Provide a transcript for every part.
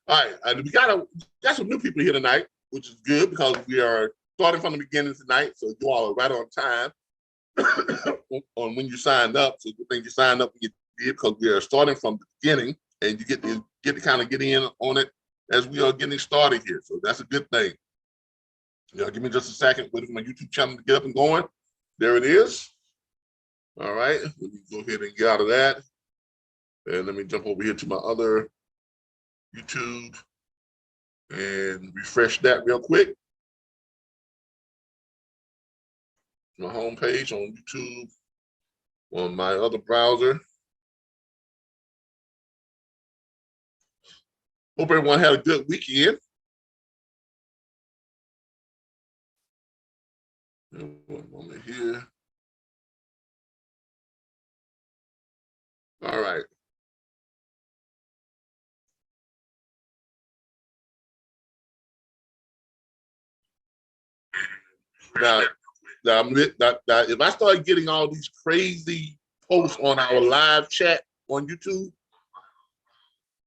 All right, we got some new people here tonight, which is good because we are starting from the beginning tonight. So you all are right on time on when you signed up. So good thing you signed up when you did, because we are starting from the beginning, and you get to kind of get in on it as we are getting started here. So that's a good thing. Yeah, give me just a second. Wait for my YouTube channel to get up and going. There it is. All right, let me go ahead and get out of that, and let me jump over here to my other YouTube and refresh that real quick. My homepage on YouTube on my other browser. Hope everyone had a good weekend. One moment here. All right. Now, if I start getting all these crazy posts on our live chat on YouTube,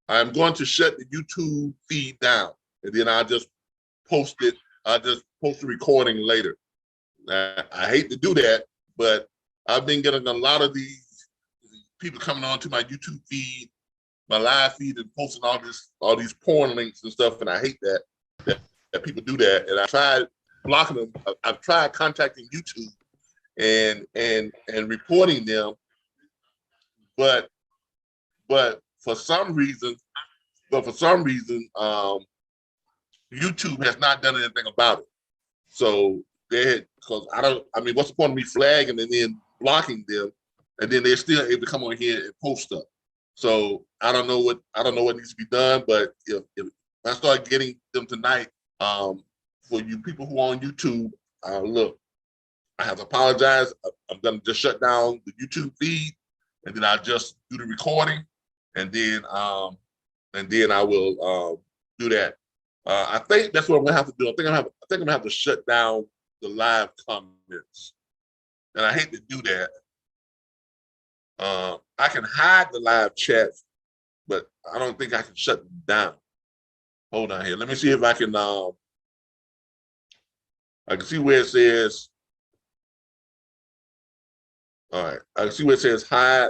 I'm going to shut the YouTube feed down, and then I'll just post it. I'll just post the recording later. I hate to do that, but I've been getting a lot of these people coming on to my YouTube feed, my live feed, and posting all these porn links and stuff, and I hate that people do that. And I tried blocking them. I've tried contacting YouTube and reporting them, but for some reason, YouTube has not done anything about it. So because what's the point of me flagging and then blocking them, and then they're still able to come on here and post stuff? So I don't know what needs to be done, but if I start getting them tonight, for you people who are on YouTube, look, I have to apologize. I'm gonna just shut down the YouTube feed, and then I'll just do the recording, and then I will do that. I think that's what I'm gonna have to do. I think I'm gonna have to shut down the live comments, and I hate to do that. I can hide the live chats, but I don't think I can shut them down. Hold on here. Let me see if I can. I can see where it says. All right, I can see where it says hide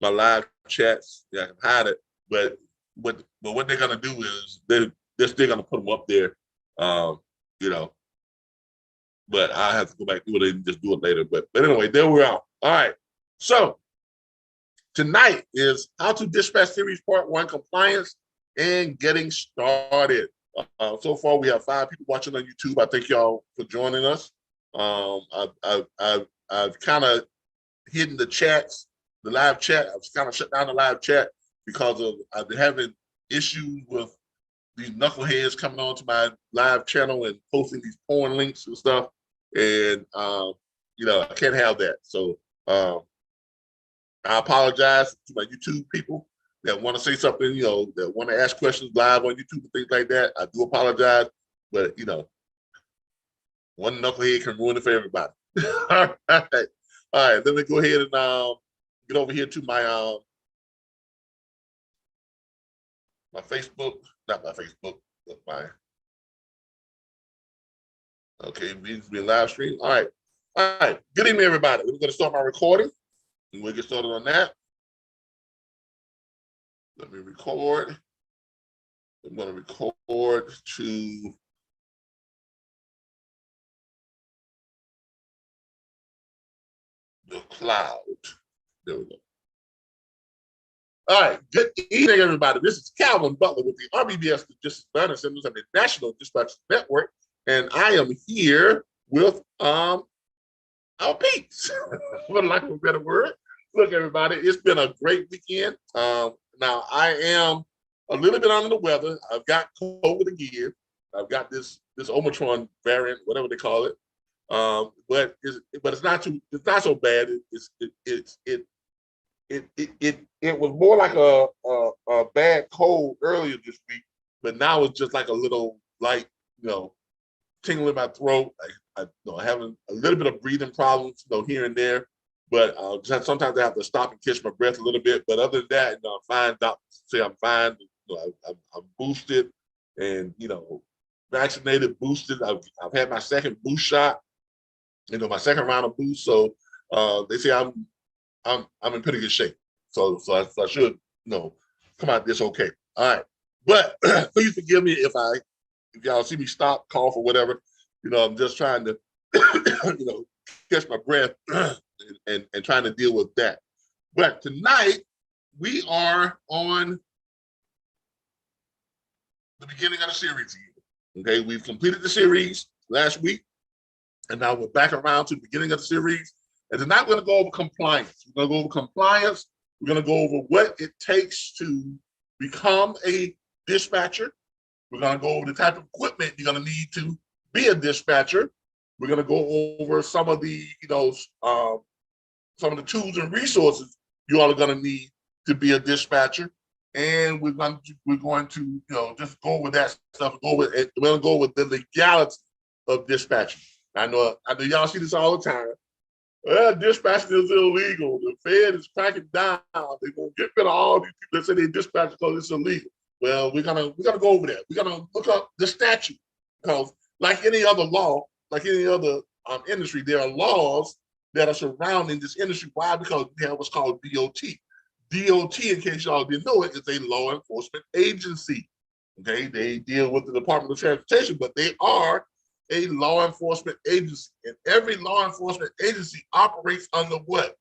my live chats. Yeah, I can hide it, but what they're gonna do is they're still gonna put them up there, But I have to go back to it and just do it later. But anyway, there we are. All right. So tonight is How to Dispatch Series Part 1, Compliance and Getting Started. So far, we have 5 people watching on YouTube. I thank y'all for joining us. I've kind of hidden the chats, the live chat. I've kind of shut down the live chat because I've been having issues with these knuckleheads coming onto my live channel and posting these porn links and stuff. And, I can't have that. So I apologize to my YouTube people that want to say something, that want to ask questions live on YouTube and things like that. I do apologize, but, one knucklehead can ruin it for everybody. All right. Let me go ahead and get over here to my my Facebook, not my Facebook, but my, okay, we live stream. All right. Good evening, everybody. We're going to start my recording, and we'll get started on that. Let me record. I'm going to record to the cloud. There we go. All right. Good evening, everybody. This is Calvin Butler with the RBBS Logistics Learning Centers and the National Dispatch Network, and I am here with our peeps, for lack of a better word. Look, everybody, it's been a great weekend. Now, I am a little bit under the weather. I've got COVID again. I've got this Omicron variant, whatever they call it. But it's not so bad. It was more like a bad cold earlier this week, but now it's just like a little light, tingling in my throat. I'm having a little bit of breathing problems, here and there. But sometimes I have to stop and catch my breath a little bit. But other than that, I'm fine. Doctors say I'm fine. I'm boosted and, vaccinated, boosted. I've had my second boost shot, my second round of boost. So they say I'm in pretty good shape. So I should, come out this okay. All right. But please forgive me if y'all see me stop, cough, or whatever. I'm just trying to, catch my breath and trying to deal with that. But tonight we are on the beginning of the series again. Okay, we've completed the series last week, and now we're back around to the beginning of the series. And tonight we're going to go over compliance. We're going to go over compliance. We're going to go over what it takes to become a dispatcher. We're going to go over the type of equipment you're going to need to be a dispatcher. We're going to go over some of the, some of the tools and resources you all are going to need to be a dispatcher. And we're going to just go with that stuff. We're going to go with the legality of dispatching. I know y'all see this all the time. Well, dispatching is illegal. The Fed is cracking down. They're going to get rid of all these people that say they dispatch because it's illegal. Well, we're gonna go over that. We're gonna look up the statute, because like any other law, like any other industry, there are laws that are surrounding this industry. Why? Because we have what's called DOT. DOT, in case y'all didn't know it, is a law enforcement agency. Okay, they deal with the Department of Transportation, but they are a law enforcement agency, and every law enforcement agency operates under what?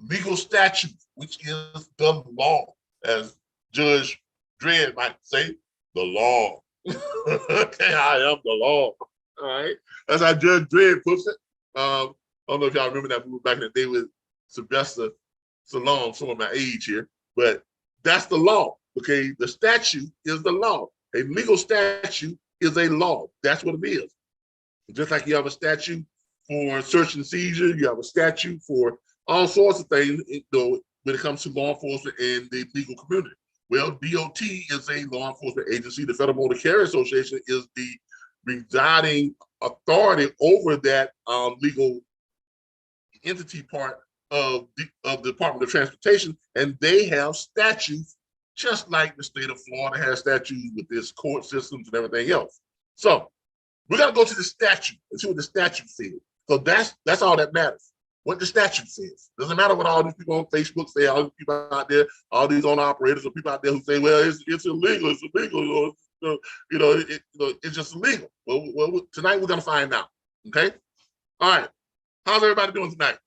Legal statutes, which is the law, as Judge Dredd might say, the law. Okay, I am the law. All right, that's how Judge Dredd puts it. I don't know if y'all remember that movie back in the day with Sylvester Stallone, some of my age here, but that's the law. Okay, the statute is the law. A legal statute is a law. That's what it is. Just like you have a statute for search and seizure, you have a statute for all sorts of things, when it comes to law enforcement and the legal community. Well, DOT is a law enforcement agency. The Federal Motor Carrier Association is the residing authority over that legal entity part of the Department of Transportation, and they have statutes just like the state of Florida has statutes with its court systems and everything else. So we're gonna go to the statute and see what the statute says. So that's all that matters. What the statute says. Doesn't matter what all these people on Facebook say, all these people out there, all these owner operators or people out there who say, well, it's illegal, it's illegal, it's just illegal. Well, tonight we're gonna find out. Okay? All right. How's everybody doing tonight?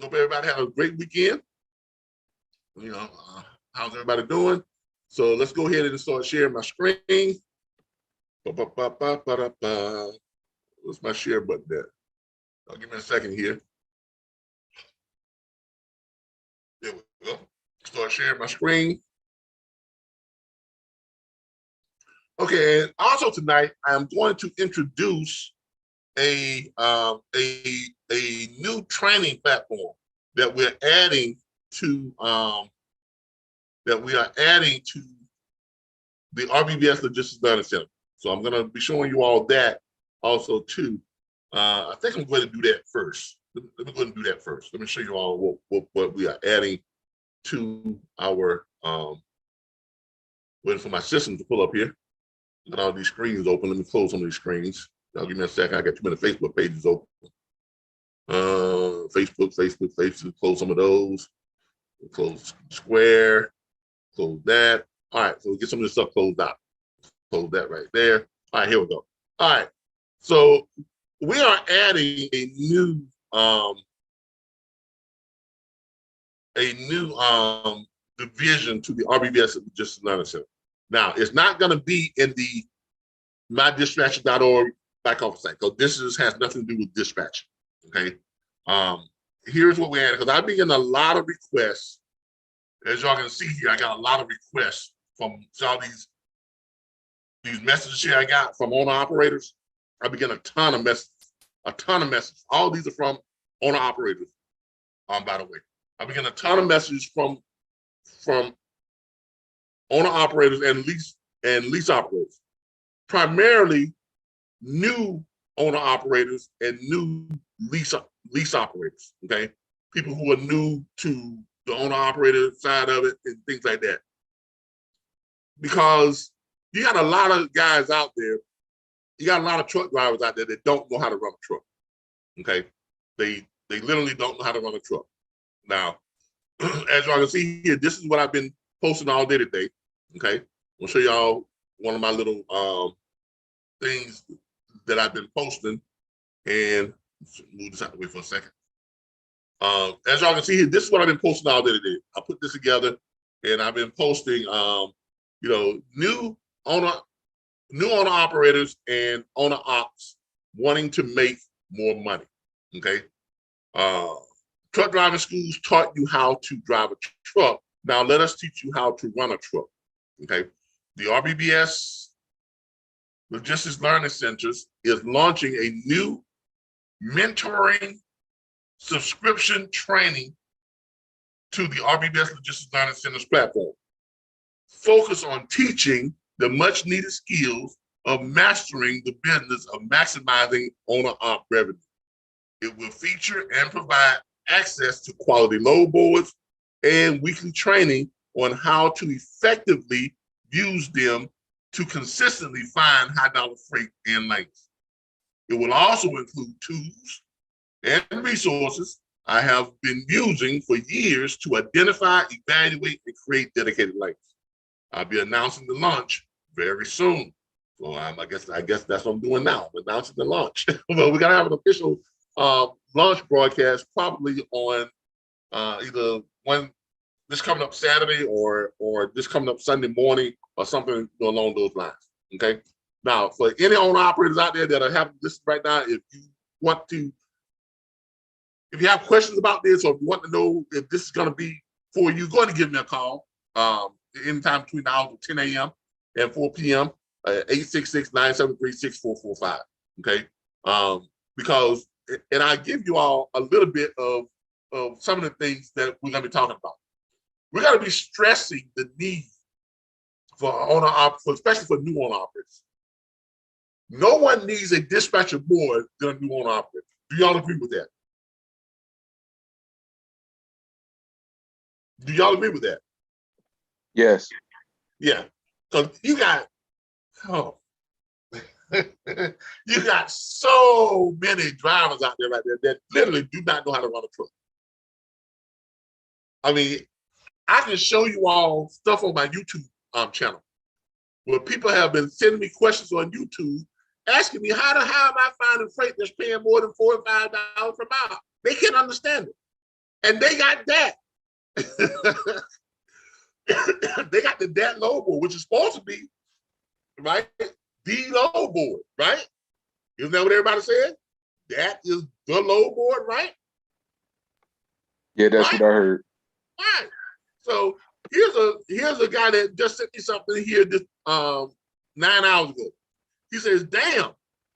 Hope everybody had a great weekend. How's everybody doing? So let's go ahead and start sharing my screen. What's my share button there? Give me a second here. There we go. Start sharing my screen. Okay, and also tonight I'm going to introduce a new training platform that we're adding to the RBBS Logistics Learning Center. So I'm going to be showing you all that also too. I think I'm going to do that first. Let me go ahead and do that first. Let me show you all what we are adding to our, waiting for my system to pull up here. Got all these screens open. Let me close some of these screens. Now give me a second. I got too many Facebook pages open. Facebook, close some of those. Close Square, close that. All right, so we get some of this stuff closed out. Close that right there. All right, here we go. All right, so we are adding a new division to the RBBS Logistics Learning Center. Now, it's not going to be in the mydispatcher.org back office site, because this has nothing to do with dispatching. Okay. Here's what we added, because I've been getting a lot of requests. As y'all can see here, I got a lot of requests from all these messages here I got from owner operators. I've been getting a ton of messages. All these are from owner operators. By the way, I've been getting a ton of messages from owner operators and lease operators, primarily new owner operators and new lease operators. Okay, people who are new to the owner operator side of it and things like that. because you got a lot of guys out there, you got a lot of truck drivers out there that don't know how to run a truck. Okay, they literally don't know how to run a truck. Now, as y'all can see here, this is what I've been posting all day today. Okay, I'll show y'all one of my little things that I've been posting, and move this out the way for a second. As y'all can see here, this is what I've been posting all day today. I put this together, and I've been posting, you know, new owner operators and owner ops wanting to make more money. Okay, truck driving schools taught you how to drive a truck. Now let us teach you how to run a truck. Okay, the RBBS Logistics Learning Centers is launching a new mentoring subscription training to the RBBS Logistics Learning Centers platform. Focus on teaching the much needed skills of mastering the business of maximizing owner-op revenue. It will feature and provide access to quality load boards and weekly training on how to effectively use them to consistently find high-dollar freight and lanes. It will also include tools and resources I have been using for years to identify, evaluate, and create dedicated lanes. I'll be announcing the launch very soon. So I guess that's what I'm doing now. I'm announcing the launch. Well, we're gonna have an official launch broadcast probably on either this coming up Saturday or this coming up Sunday morning or something along those lines. Okay. Now, for any owner operators out there that are having this right now, if you have questions about this or if you want to know if this is going to be for you, go ahead and give me a call. Anytime between the hours of 10 a.m. and 4 p.m. 866-973-6445. Okay. Because, and I give you all a little bit of some of the things that we're going to be talking about. We're going to be stressing the need for especially for new owner operators. No one needs a dispatcher more than a new owner operator. Do y'all agree with that? Do y'all agree with that? Yes. Yeah. So you got you got so many drivers out there right there that literally do not know how to run a truck. I mean, I can show you all stuff on my YouTube channel where people have been sending me questions on YouTube asking me how am I finding freight that's paying more than $4 or $5 per mile? They can't understand it. And they got that. They got the DAT load board, which is supposed to be, right, the load board, right? Isn't that what everybody said? That is the load board, right? Yeah, that's right? What I heard. Right. So here's a guy that just sent me something here just 9 hours ago. He says, damn,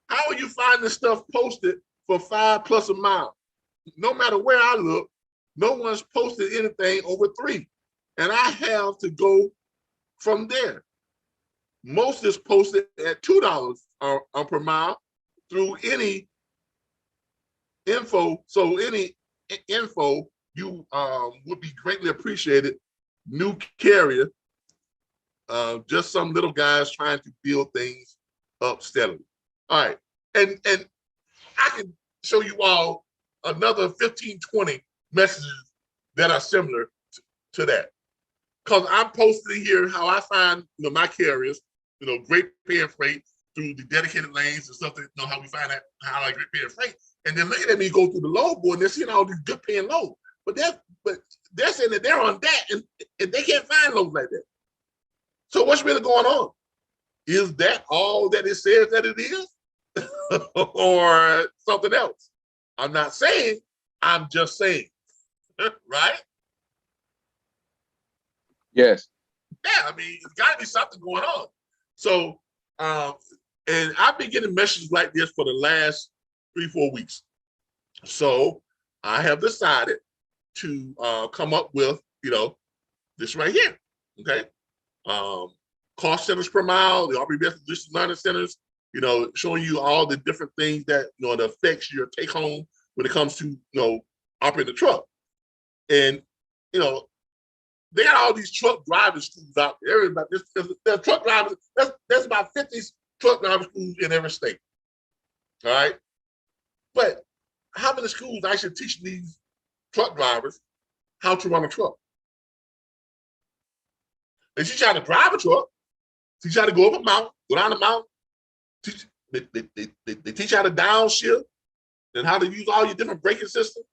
how are you finding this stuff posted for $5+ a mile? No matter where I look, no one's posted anything over $3. And I have to go from there. Most is posted at $2 per mile through any info. So any info you would be greatly appreciated. New carrier, just some little guys trying to build things up steadily. All right, and I can show you all another 15, 20 messages that are similar to that. Because I'm posting here how I find my carriers, great paying freight through the dedicated lanes and stuff. That, how we find that how I great paying freight, and then looking at me go through the load board and they're seeing all these good paying loads, but they're saying that they're on that and they can't find loads like that. So what's really going on? Is that all that it says that it is, or something else? I'm not saying. I'm just saying, right? Yes. Yeah, I mean, it's got to be something going on. So, and I've been getting messages like this for the last 3-4 weeks. So I have decided to come up with, this right here. Okay. Cost centers per mile, the RBBS Logistics Learning Centers, showing you all the different things that, that affects your take home when it comes to, operating the truck. And, they got all these truck driving schools out there. Everybody, there's truck drivers. There's about 50 truck driving schools in every state. All right, but how many schools actually teach these truck drivers how to run a truck? They teach you how to drive a truck, teach you how to go up a mountain, go down the mountain. They teach you how to downshift and how to use all your different braking systems.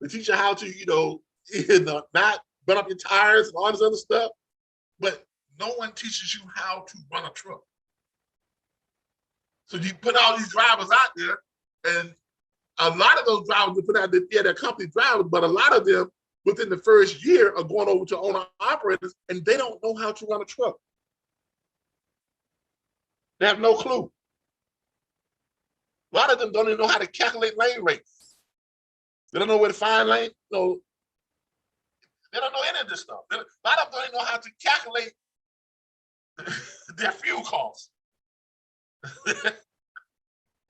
They teach you how to, not burn up your tires and all this other stuff. But no one teaches you how to run a truck. So you put all these drivers out there, and a lot of those drivers, they put out, they're company drivers, but a lot of them within the first year are going over to owner operators, and they don't know how to run a truck. They have no clue. A lot of them don't even know how to calculate lane rates. They don't know where to find lane. They don't know any of this stuff. A lot of them don't even know how to calculate their fuel costs.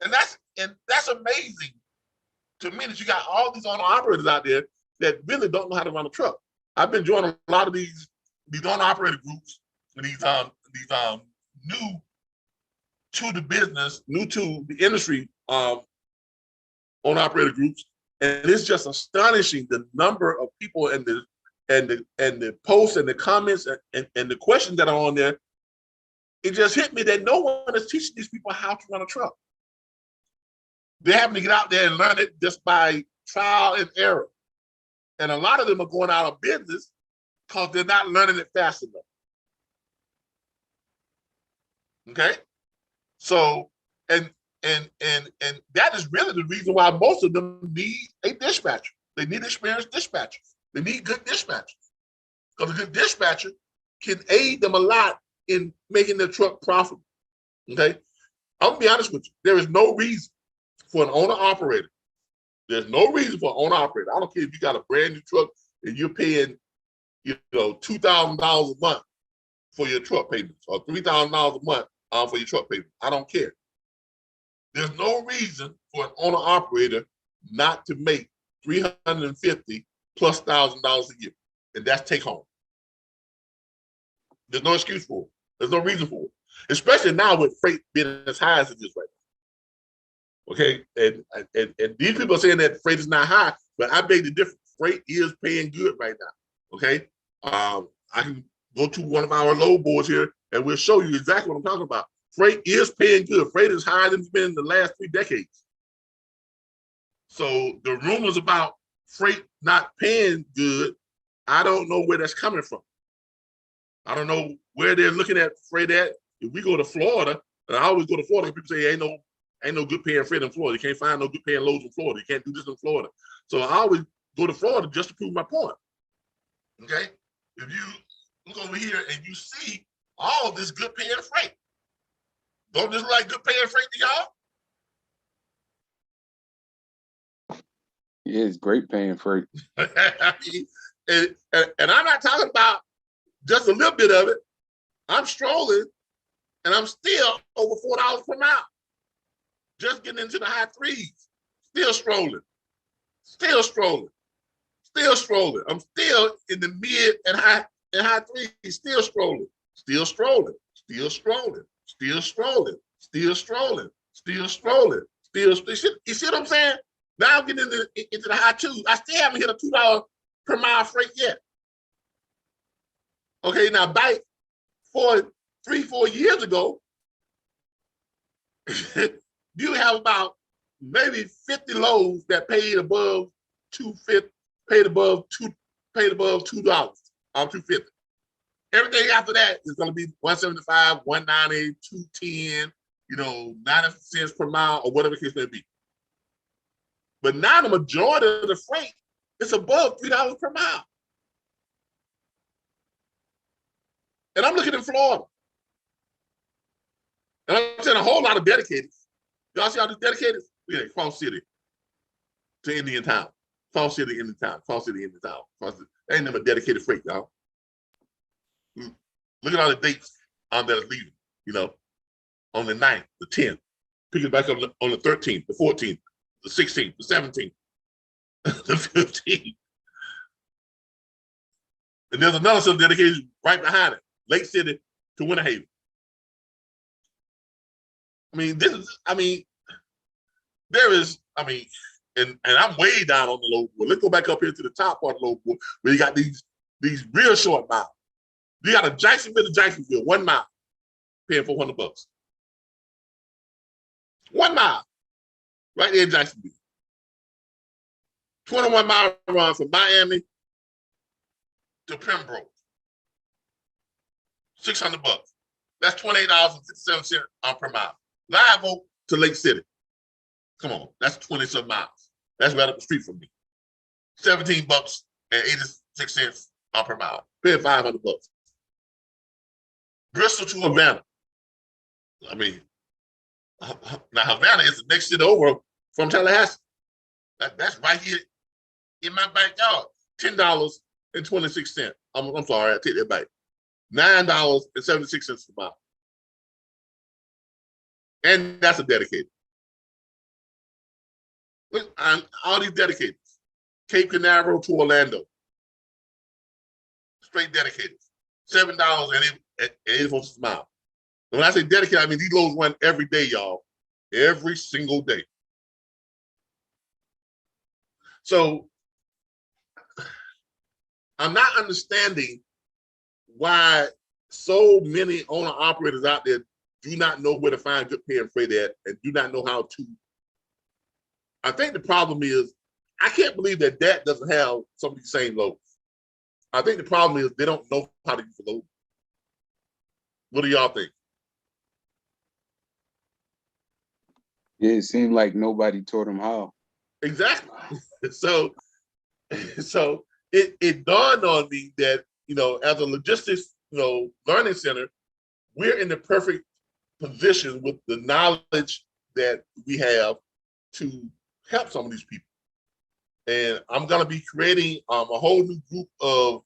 and that's amazing to me that you got all these owner operators out there that really don't know how to run a truck. I've been joining a lot of these owner operator groups, these new to the business, new to the industry owner operator groups, and it's just astonishing the number of people and the posts and the comments and the questions that are on there. It just hit me that no one is teaching these people how to run a truck. They're having to get out there and learn it just by trial and error. And a lot of them are going out of business because they're not learning it fast enough. Okay? So, and that is really the reason why most of them need a dispatcher. They need experienced dispatchers. They need good dispatchers. Because a good dispatcher can aid them a lot in making their truck profitable. Okay? I'm gonna be honest with you. There is no reason for an owner operator. There's no reason for an owner operator. I don't care if you got a brand new truck and you're paying, $2,000 a month for your truck payments or $3,000 a month for your truck payment. I don't care. There's no reason for an owner operator not to make $350,000+ a year, and that's take home. There's no excuse for it. There's no reason for it, especially now with freight being as high as it is right now. Okay, and these people are saying that freight is not high, but I beg the difference. Freight is paying good right now. Okay, I can go to one of our load boards here, and we'll show you exactly what I'm talking about. Freight is paying good. Freight is higher than it's been in the last 3 decades. So the rumors about freight not paying good, I don't know where that's coming from. I don't know where they're looking at freight at. If we go to Florida, and I always go to Florida, people say ain't no good paying freight in Florida. You can't find no good paying loads in Florida. You can't do this in Florida. So I always go to Florida just to prove my point. Okay? If you look over here and you see all this good paying freight, don't this look like good paying freight to y'all? Yeah, it's great paying freight. and I'm not talking about just a little bit of it. I'm strolling and I'm still over $4 per mile. Just getting into the high threes. Still strolling. Still strolling. Still strolling. I'm still in the mid and high threes. Still strolling. Still strolling. Still strolling. Still strolling. Still strolling. Still strolling. Still. You see what I'm saying? Now I'm getting into the high twos. I still haven't hit a $2 per mile freight yet. Okay, now back 3-4 years ago, you have about maybe 50 loads that paid above $2.50, paid above $2, $2.50. Everything after that is going to be $175, $190, $210, 90 cents per mile or whatever the case may be. But now the majority of the freight is above $3 per mile. And I'm looking in Florida. And I'm seeing a whole lot of dedicated. Y'all see all these dedicated? Look at Cross City to Indian Town. Cross City, Indian Town. Cross City, Indian Town. Ain't never dedicated freight, y'all. Look at all the dates that are leaving, on the 9th, the 10th. Picking back up on the 13th, the 14th, the 16th, the 17th, the 15th. And there's another center dedicated right behind it, Lake City to Winter Haven. There is, and I'm way down on the load board. Let's go back up here to the top part of the load board where you got these real short miles. You got a Jacksonville to Jacksonville, 1 mile, paying $400. 1 mile, right there in Jacksonville. 21-mile run from Miami to Pembroke, $600. That's $28.57 per mile. Live Oak to Lake City. Come on, that's 20-some miles. That's right up the street from me. $17.86 per mile. Paying $500. Bristol to Havana. Now Havana is the next city over from Tallahassee. That's right here in my backyard. $10.26. I'm sorry, I take that back. $9.76 per mile. And that's a dedicated. Look, all these dedicated. Cape Canaveral to Orlando. Straight dedicated. $7.84 per mile. When I say dedicated, I mean these loads run every day, y'all. Every single day. So I'm not understanding why so many owner-operators out there do not know where to find good paying freight at and do not know how to. I think the problem is, I can't believe that doesn't have some of these same loads. I think the problem is they don't know how to use the load. What do y'all think? Yeah, it seemed like nobody taught them how. Exactly. So it dawned on me that, as a logistics, learning center, we're in the perfect position with the knowledge that we have to help some of these people. And I'm going to be creating a whole new group of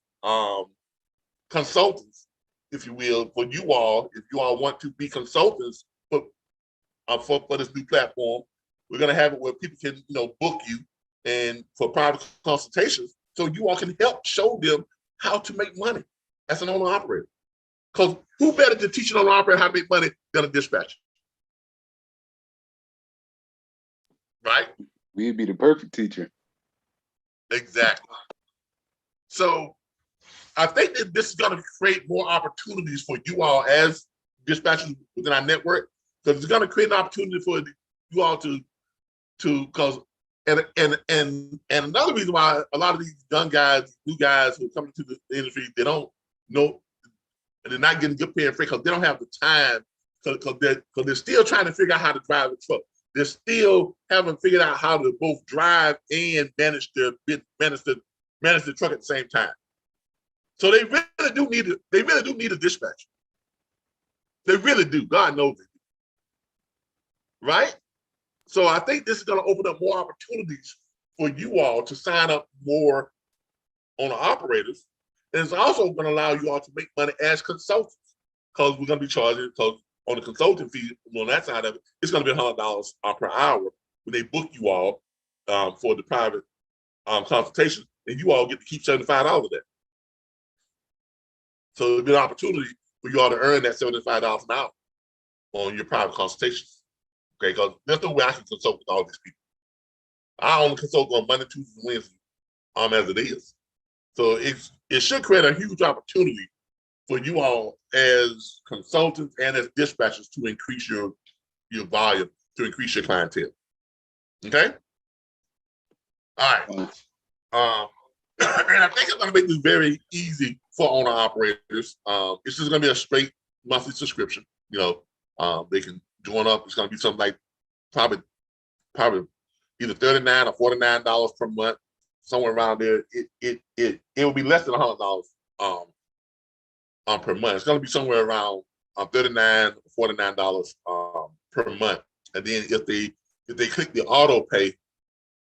consultants, if you will, for you all, if you all want to be consultants for this new platform. We're going to have it where people can, book you and for private consultations, so you all can help show them how to make money as an owner operator. Because who better to teach an owner operator how to make money than a dispatcher? Right? We'd be the perfect teacher. Exactly. So I think that this is going to create more opportunities for you all as dispatchers within our network, because it's going to create an opportunity for you all to because and another reason why a lot of these young guys, new guys who are coming to the industry, they don't know, and they're not getting good paying freight because they don't have the time, because they're still trying to figure out how to drive a truck. They still haven't figured out how to both drive and manage the truck at the same time. So they really do need a dispatcher. They really do. God knows it. Right? So I think this is going to open up more opportunities for you all to sign up more owner operators. And it's also going to allow you all to make money as consultants, because we're going to be charging, because on the consulting fee, on that side of it, it's going to be $100 per hour when they book you all for the private consultation, and you all get to keep $75 of that. So it'll be an opportunity for you all to earn that $75 an hour on your private consultations. Okay, because there's no way I can consult with all these people. I only consult on Monday, Tuesday, and Wednesday, as it is. So it should create a huge opportunity for you all as consultants and as dispatchers to increase your volume, to increase your clientele. Okay? All right. And I think it's going to make this very easy for owner operators. It's just going to be a straight monthly subscription. They can join up. It's going to be something like probably either $39 or $49 per month, somewhere around there. It will be less than $100 per month. It's going to be somewhere around $39 or $49 per month. And then if they click the auto pay,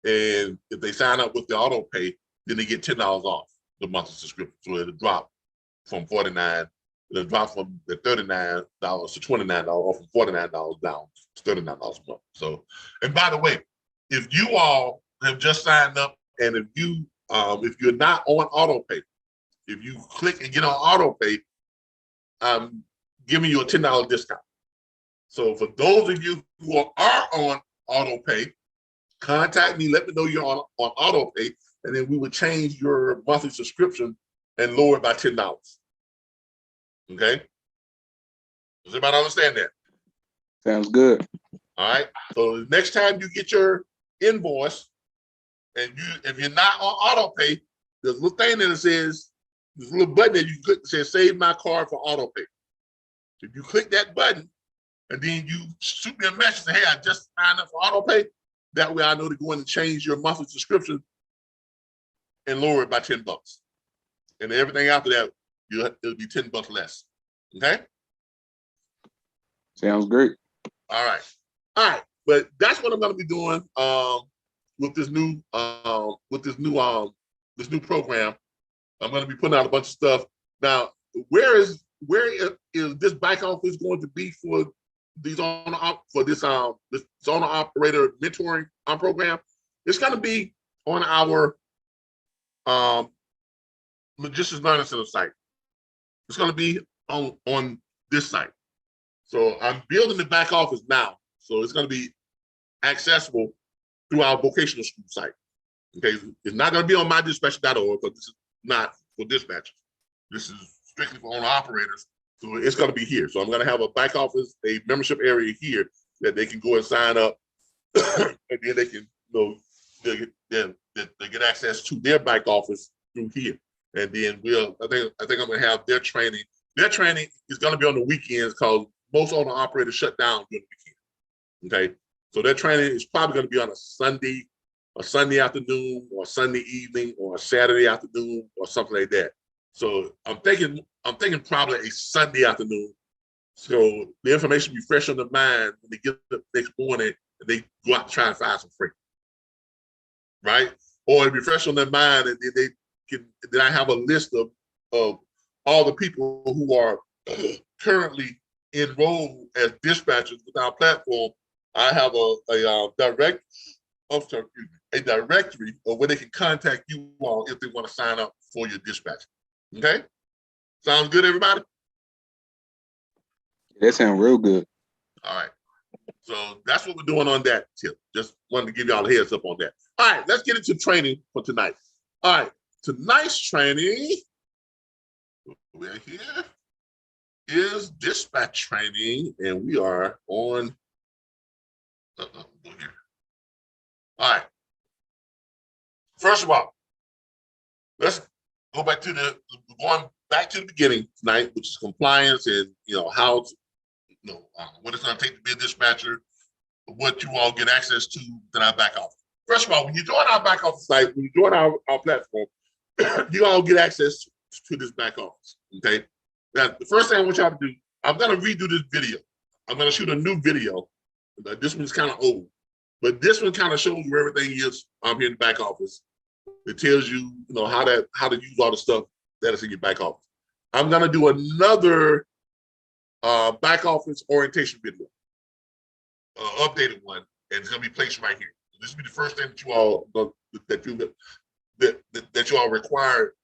and if they sign up with the auto pay, then they get $10 off the monthly subscription. So it'll drop from $49. It'll drop from the $39 to $29, or from $49 down to $39 a month. So, and by the way, if you all have just signed up, and if you're not on auto pay, if you click and get on auto pay, I'm giving you a $10 discount. So for those of you who are on auto pay, contact me, let me know you're on auto pay, and then we will change your monthly subscription and lower it by $10. Okay? Does everybody understand that? Sounds good. All right. So next time you get your invoice, and if you're not on auto pay, there's a little thing that says, there's a little button that you click that says save my card for auto pay. If you click that button and then you shoot me a message saying, hey, I just signed up for auto pay, that way I know to go in and change your monthly subscription and lower it by $10. And everything after that, it'll be $10 less. Okay? Sounds great. All right. All right. But that's what I'm going to be doing with this new program. I'm going to be putting out a bunch of stuff. Now, where is this back office going to be for these owner operator mentoring program? It's going to be on our Logistics Learning Center site. It's going to be on this site. So I'm building the back office now. So it's going to be accessible through our vocational school site. Okay, it's not going to be on mydispatcher.org, because this is not for dispatchers. This is strictly for owner operators. So it's going to be here. So I'm going to have a back office, a membership area here that they can go and sign up, and then they can, they get access to their back office through here. And then I think I'm going to have their training. Their training is going to be on the weekends because most owner operators shut down during the weekend. Okay, so their training is probably going to be on a Sunday afternoon, or Sunday evening, or a Saturday afternoon, or something like that. So I'm thinking probably a Sunday afternoon. So the information will be fresh on their mind when they get up the next morning and they go out and try and find some freight. Right? Or it'll be fresh on their mind, and then I have a list of all the people who are currently enrolled as dispatchers with our platform. I have a directory of where they can contact you all if they want to sign up for your dispatch. Okay? Sounds good, everybody? That sounds real good. All right. So that's what we're doing on that tip. Just wanted to give y'all a heads up on that. All right, let's get into training for tonight. All right, tonight's training, we're here, is dispatch training, and we are on, go here. All right. First of all, let's go back to the beginning tonight, which is compliance, and how to, what it's going to take to be a dispatcher, what you all get access to our back office. First of all, when you join our back office site, when you join our platform, you all get access to this back office. Okay. Now, the first thing I want y'all to do, I'm going to redo this video. I'm going to shoot a new video. This one's kind of old, but this one kind of shows where everything is here in the back office. It tells you, how to use all the stuff that is in your back office. I'm going to do another back office orientation video, updated one, and it's going to be placed right here. This will be the first thing that you all that you all require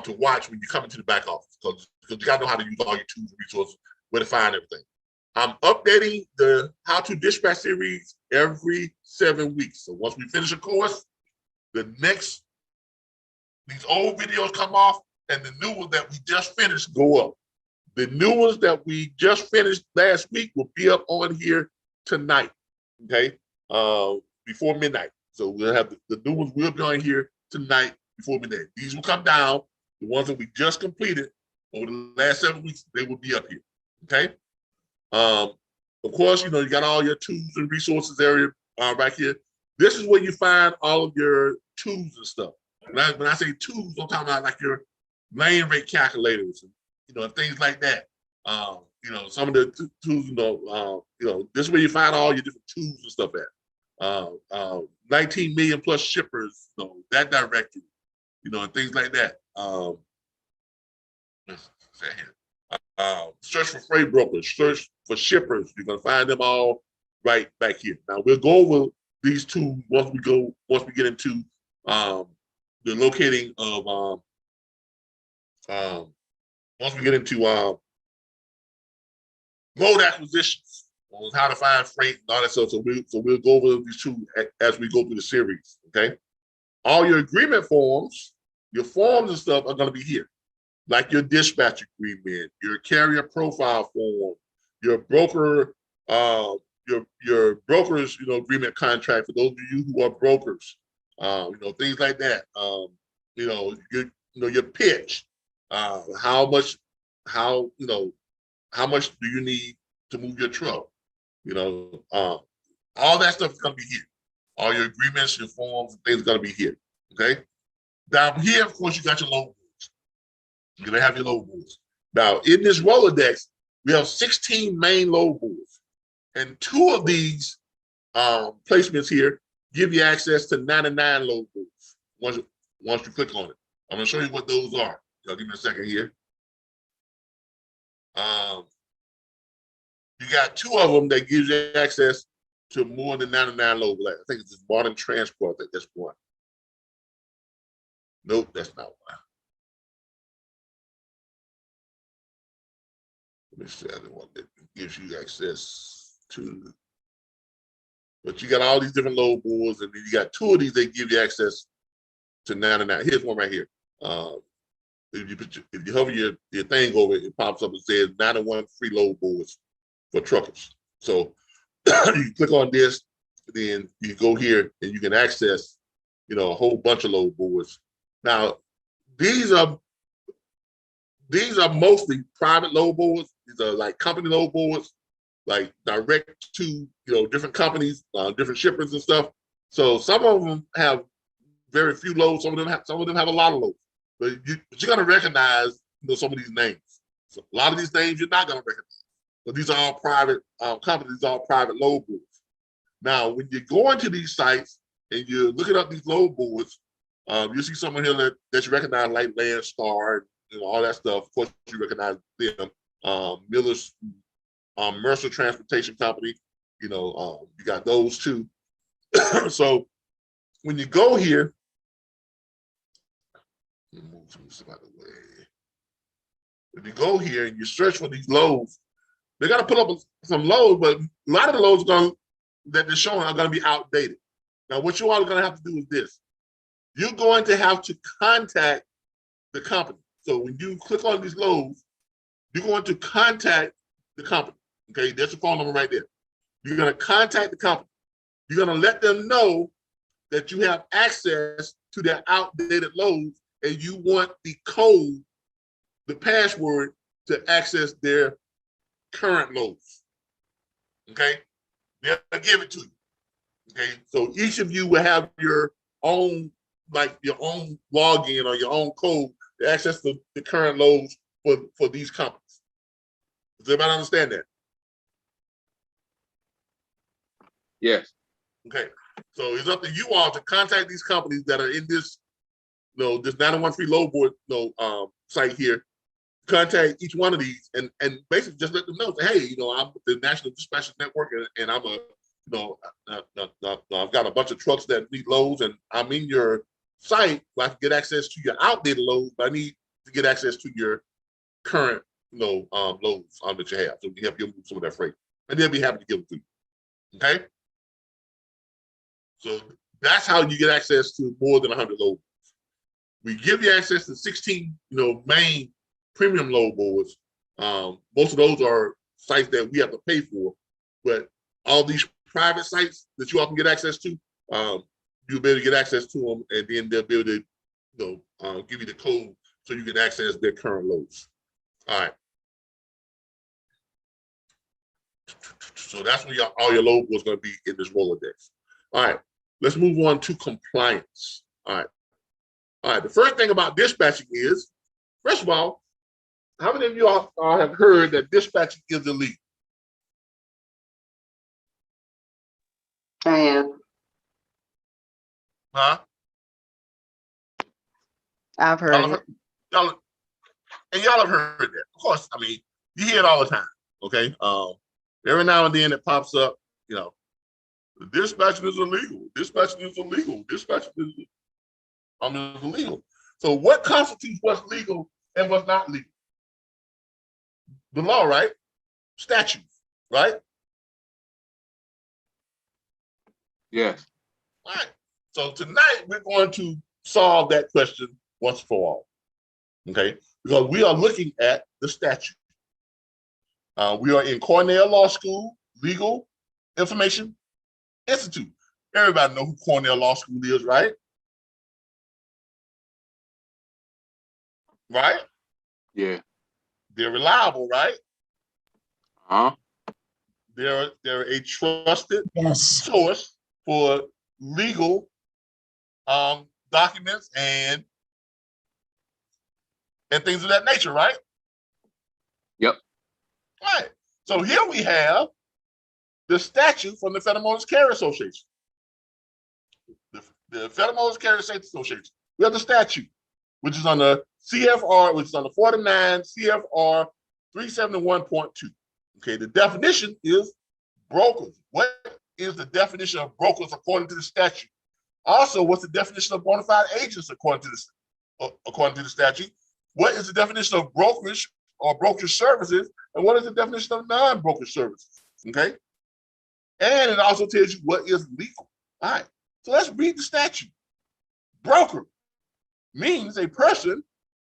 to watch when you come into the back office, because you got to know how to use all your tools and resources, where to find everything. I'm updating the How to Dispatch series every 7 weeks. So once we finish a course, these old videos come off, and the new ones that we just finished go up. The new ones that we just finished last week will be up on here tonight, okay, before midnight. So we'll have the new ones will be on here tonight before midnight. These will come down. The ones that we just completed over the last 7 weeks, they will be up here, okay? Of course, you got all your tools and resources area right here. This is where you find all of your tools and stuff. When I say tools, I'm talking about like your lane rate calculators and things like that. Some of the tools, this is where you find all your different tools and stuff at. 19 million plus shippers, that directory, and things like that. Search for freight brokers, search for shippers. You're gonna find them all right back here. Now we'll go over these tools once we get into the locating of Once we get into road acquisitions, on how to find freight and all that stuff, so we'll go over these two as we go through the series. Okay, all your agreement forms, your forms and stuff are going to be here, like your dispatch agreement, your carrier profile form, your broker, your broker's agreement contract for those of you who are brokers, things like that. Your pitch, how much do you need to move your truck? All that stuff is going to be here. All your agreements, your forms, and things are going to be here. Okay. Down here, of course, you got your load boards. You're going to have your load boards. Now, in this Rolodex, we have 16 main load boards. And 2 of these placements here give you access to 99 load boards once you click on it. I'm going to show you what those are. Y'all give me a second here. You got 2 of them that gives you access to more than 99 load boards. I think it's just modern transport at this point. Nope, that's not one. Let me see the other one that gives you access to. But you got all these different load boards, and then you got 2 of these that give you access to 99. Here's one right here. If you hover your thing over it, it pops up and says 91 free load boards for truckers. So you click on this, then you go here and you can access, a whole bunch of load boards. Now, these are mostly private load boards. These are like company load boards, like direct to different companies, different shippers and stuff. So some of them have very few loads. Some of them have a lot of loads. But you're gonna recognize some of these names. So a lot of these names you're not gonna recognize. But these are all private companies, these are all private load boards. Now, when you go into these sites and you're looking up these load boards, you see someone here that you recognize, like Landstar, all that stuff. Of course, you recognize them. Miller's, Mercer Transportation Company. You got those too. So when you go here, move some out of the way. When you go here and you search for these loads, they got to put up some loads, but a lot of the loads that they're showing are going to be outdated. Now, what you all are going to have to do is this. You're going to have to contact the company. So when you click on these loads, you're going to contact the company. Okay, that's your phone number right there. You're going to contact the company. You're going to let them know that you have access to their outdated loads and you want the code, the password to access their current loads. Okay, they'll give it to you. Okay, so each of you will have your own login or your own code to access the current loads for these companies. Does everybody understand that? Yes. Okay, so it's up to you all to contact these companies that are in this, this 91 free load board, site here. Contact each one of these and basically just let them know, say, hey, I'm with the National Dispatchers Network and I'm I've got a bunch of trucks that need loads and I'm in your site where I can get access to your outdated loads, but I need to get access to your current, loads that you have, so we can help you move some of that freight, and they'll be happy to give it to you. Okay, so that's how you get access to more than 100 load boards. We give you access to 16, main premium load boards. Most of those are sites that we have to pay for, but all these private sites that you all can get access to, you'll be able to get access to them, and then they'll be able to, give you the code so you can access their current loads. All right. So that's where all your load boards going to be in this Rolodex. All right. Let's move on to compliance. All right. All right. The first thing about dispatching is, first of all, how many of you all have heard that dispatching is illegal? I have. Huh? I've heard it. Y'all have heard that. Of course, I mean, you hear it all the time. Okay. Every now and then it pops up, dispatching is illegal. Dispatching is illegal. Dispatching is illegal. So what constitutes what's legal and what's not legal. The law, right? Statutes, right? Yes. All right. So tonight we're going to solve that question once for all. Okay, because we are looking at the statute. We are in Cornell Law School Legal Information Institute. Everybody know who Cornell Law School is, right? Right? Yeah. They're reliable, right? Huh? They're a trusted Yes. source for legal documents and things of that nature, right? Yep. Right. So here we have the statute from the Federal Motor Carrier Association. The Federal Motor Carrier Safety Association. We have the statute, which is on the CFR, which is on the 49 CFR 371.2. Okay, the definition is brokers. What is the definition of brokers according to the statute? Also, what's the definition of bona fide agents according to the statute? What is the definition of brokerage or brokerage services? And what is the definition of non-brokerage services? Okay. And it also tells you what is legal. All right. So let's read the statute. Broker means a person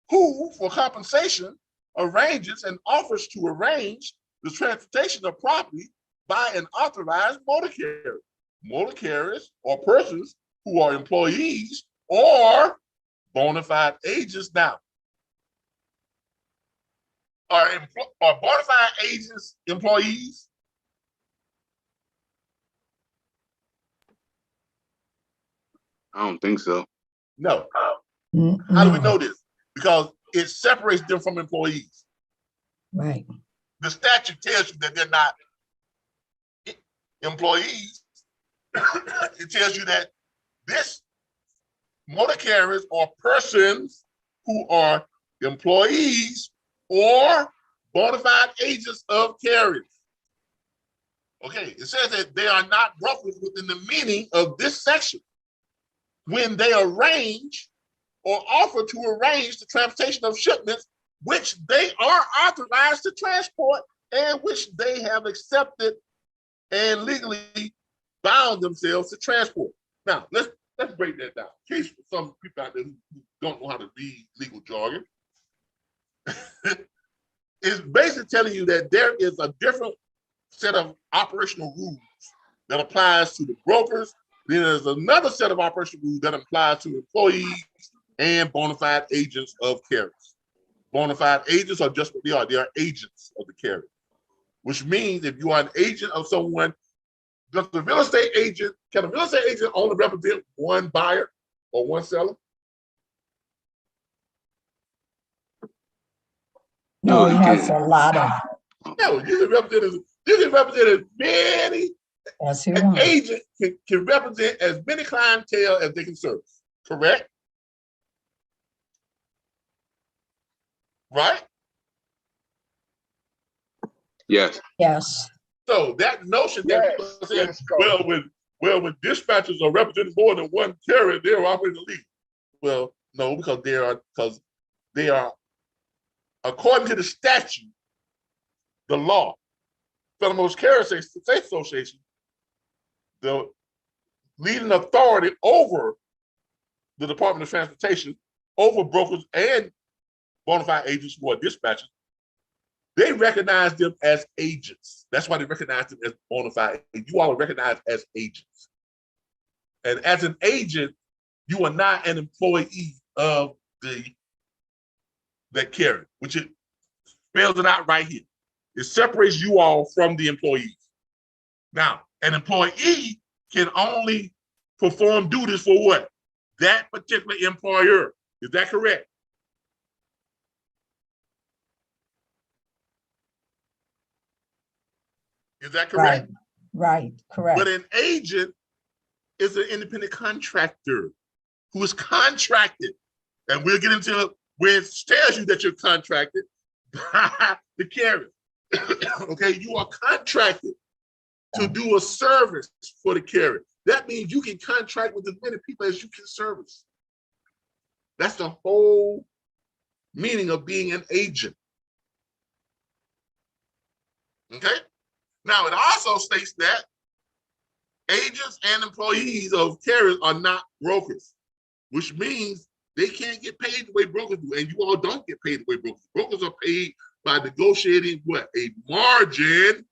who, for compensation, arranges and offers to arrange the transportation of property by an authorized motor carrier. Motor carriers are persons who are employees or bona fide agents. Now, are bona fide agents employees? I don't think so. No. Mm-mm. How do we know this? Because it separates them from employees. Right. The statute tells you that they're not employees. It tells you that this motor carriers are persons who are employees or bona fide agents of carriers. Okay, it says that they are not brokers within the meaning of this section when they arrange or offer to arrange the transportation of shipments which they are authorized to transport and which they have accepted and legally bound themselves to transport. Now, let's break that down. In case for some people out there who don't know how to read legal jargon, it's basically telling you that there is a different set of operational rules that applies to the brokers. Then there's another set of operational rules that applies to employees and bona fide agents of carriers. Bona fide agents are just what they are. They are agents of the carrier, which means if you are an agent of someone, does the real estate agent, can a real estate agent only represent one buyer or one seller? No, No, it you has can't. a lot of, No, you can represent as many, as he an wants. agent can represent as many clientele as they can service, correct? Right? Yes. Yes. So that notion that people say, when dispatchers are representing more than one carrier, they're operating illegal. Well, no, because they are, according to the statute, the law, Federal Motor Carrier Safety Association, the leading authority over the Department of Transportation, over brokers and bona fide agents who are dispatchers, they recognize them as agents. That's why they recognize them as bona fide. You all are recognized as agents. And as an agent, you are not an employee of that carrier, which it spells it out right here. It separates you all from the employees. Now, an employee can only perform duties for what? That particular employer. Is that correct? Is that correct? Right. Correct. But an agent is an independent contractor who is contracted. And we'll get into where it tells you that you're contracted by the carrier. Okay, you are contracted to do a service for the carrier. That means you can contract with as many people as you can service. That's the whole meaning of being an agent. Okay? Now, it also states that agents and employees of carriers are not brokers, which means they can't get paid the way brokers do. And you all don't get paid the way brokers do. Brokers are paid by negotiating what? A margin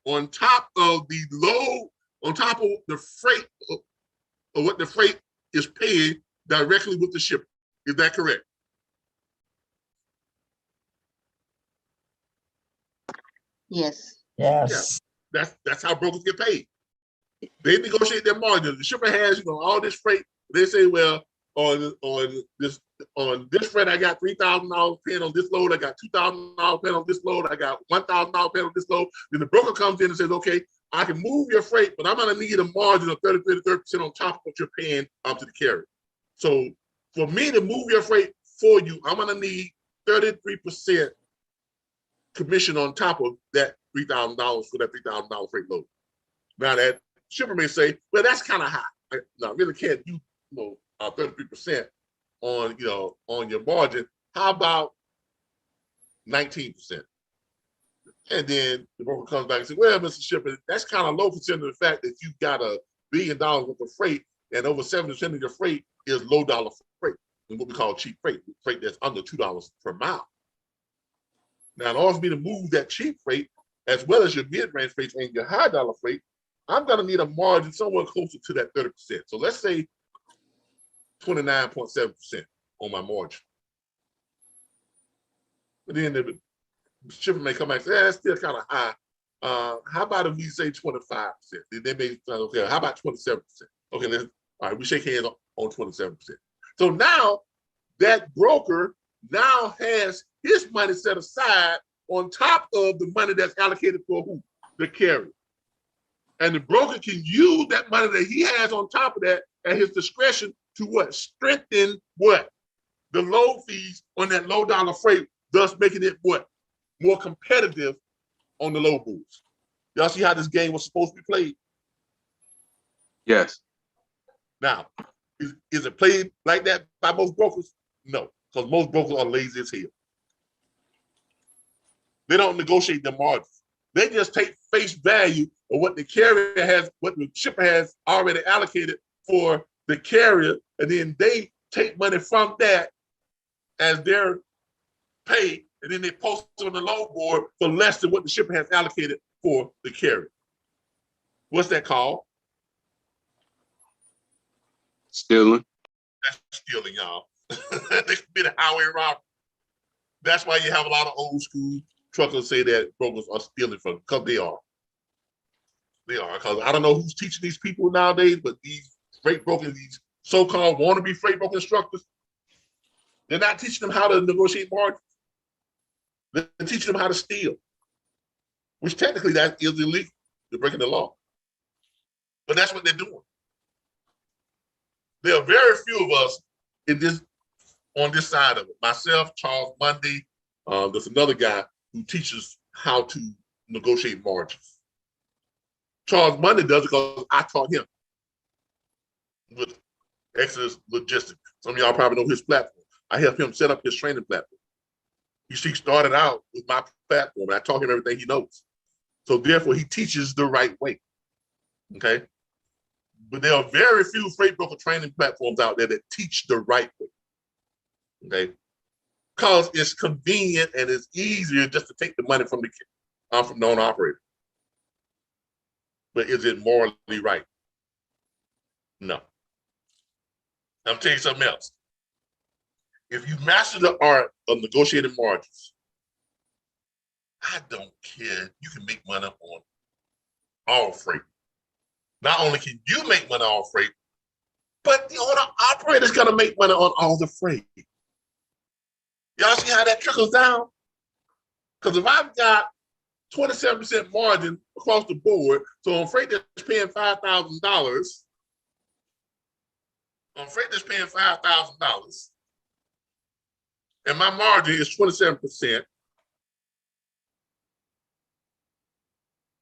on top of the load, on top of the freight, of what the freight is paid directly with the shipper. Is that correct? Yes. Yes. That's how brokers get paid. They negotiate their margins. The shipper has, all this freight. They say, well, on this freight, I got $3,000 paying on this load. I got $2,000 paying on this load. I got $1,000 paying on this load. Then the broker comes in and says, okay, I can move your freight, but I'm going to need a margin of 30% on top of what you're paying to the carrier. So for me to move your freight for you, I'm going to need 33% commission on top of that $3,000 for that $3,000 freight load. Now that shipper may say, well, that's kind of high. No, I really can't do 33% on on your margin. How about 19%? And then the broker comes back and says, well, Mr. Shipper, that's kind of low considering the fact that you've got $1 billion worth of freight and over 70% of your freight is low dollar freight, and what we call cheap freight that's under $2 per mile. Now, in order for me to move that cheap freight, as well as your mid-range freight and your high dollar freight, I'm going to need a margin somewhere closer to that 30%. So let's say 29.7% on my margin. But then the shipper may come back and say, that's still kind of high. How about if we say 25%? Then they may say, okay, how about 27%? Okay, all right, we shake hands on 27%. So now that broker now has his money set aside on top of the money that's allocated for who? The carrier. And the broker can use that money that he has on top of that at his discretion to what? Strengthen what? The load fees on that low dollar freight, thus making it what? More competitive on the load boards. Y'all see how this game was supposed to be played? Yes. Now, is it played like that by most brokers? No, because most brokers are lazy as hell. They don't negotiate their margins. They just take face value of what the carrier has, what the shipper has already allocated for the carrier, and then they take money from that as their pay, and then they post it on the load board for less than what the shipper has allocated for the carrier. What's that called? Stealing. That's stealing, y'all. They commit a highway robbery. That's why you have a lot of old school truckers say that brokers are stealing from them, because they are. They are, because I don't know who's teaching these people nowadays, but these freight brokers, these so-called wannabe freight broker instructors, they're not teaching them how to negotiate margins. They're teaching them how to steal, which technically that is illegal. They're breaking the law. But that's what they're doing. There are very few of us on this side of it. Myself, Charles Mundy, there's another guy who teaches how to negotiate margins. Charles Mundy does it because I taught him with Exodus Logistics. Some of y'all probably know his platform. I helped him set up his training platform. He started out with my platform, and I taught him everything he knows. So therefore, he teaches the right way. Okay? But there are very few freight broker training platforms out there that teach the right way. Okay? Because it's convenient and it's easier just to take the money from the owner-operator. But is it morally right? No. I'm telling you something else. If you master the art of negotiating margins, I don't care. You can make money on all freight. Not only can you make money on freight, but the owner-operator is going to make money on all the freight. Y'all see how that trickles down? Because if I've got 27% margin across the board, so on freight that's paying $5,000, and my margin is 27%,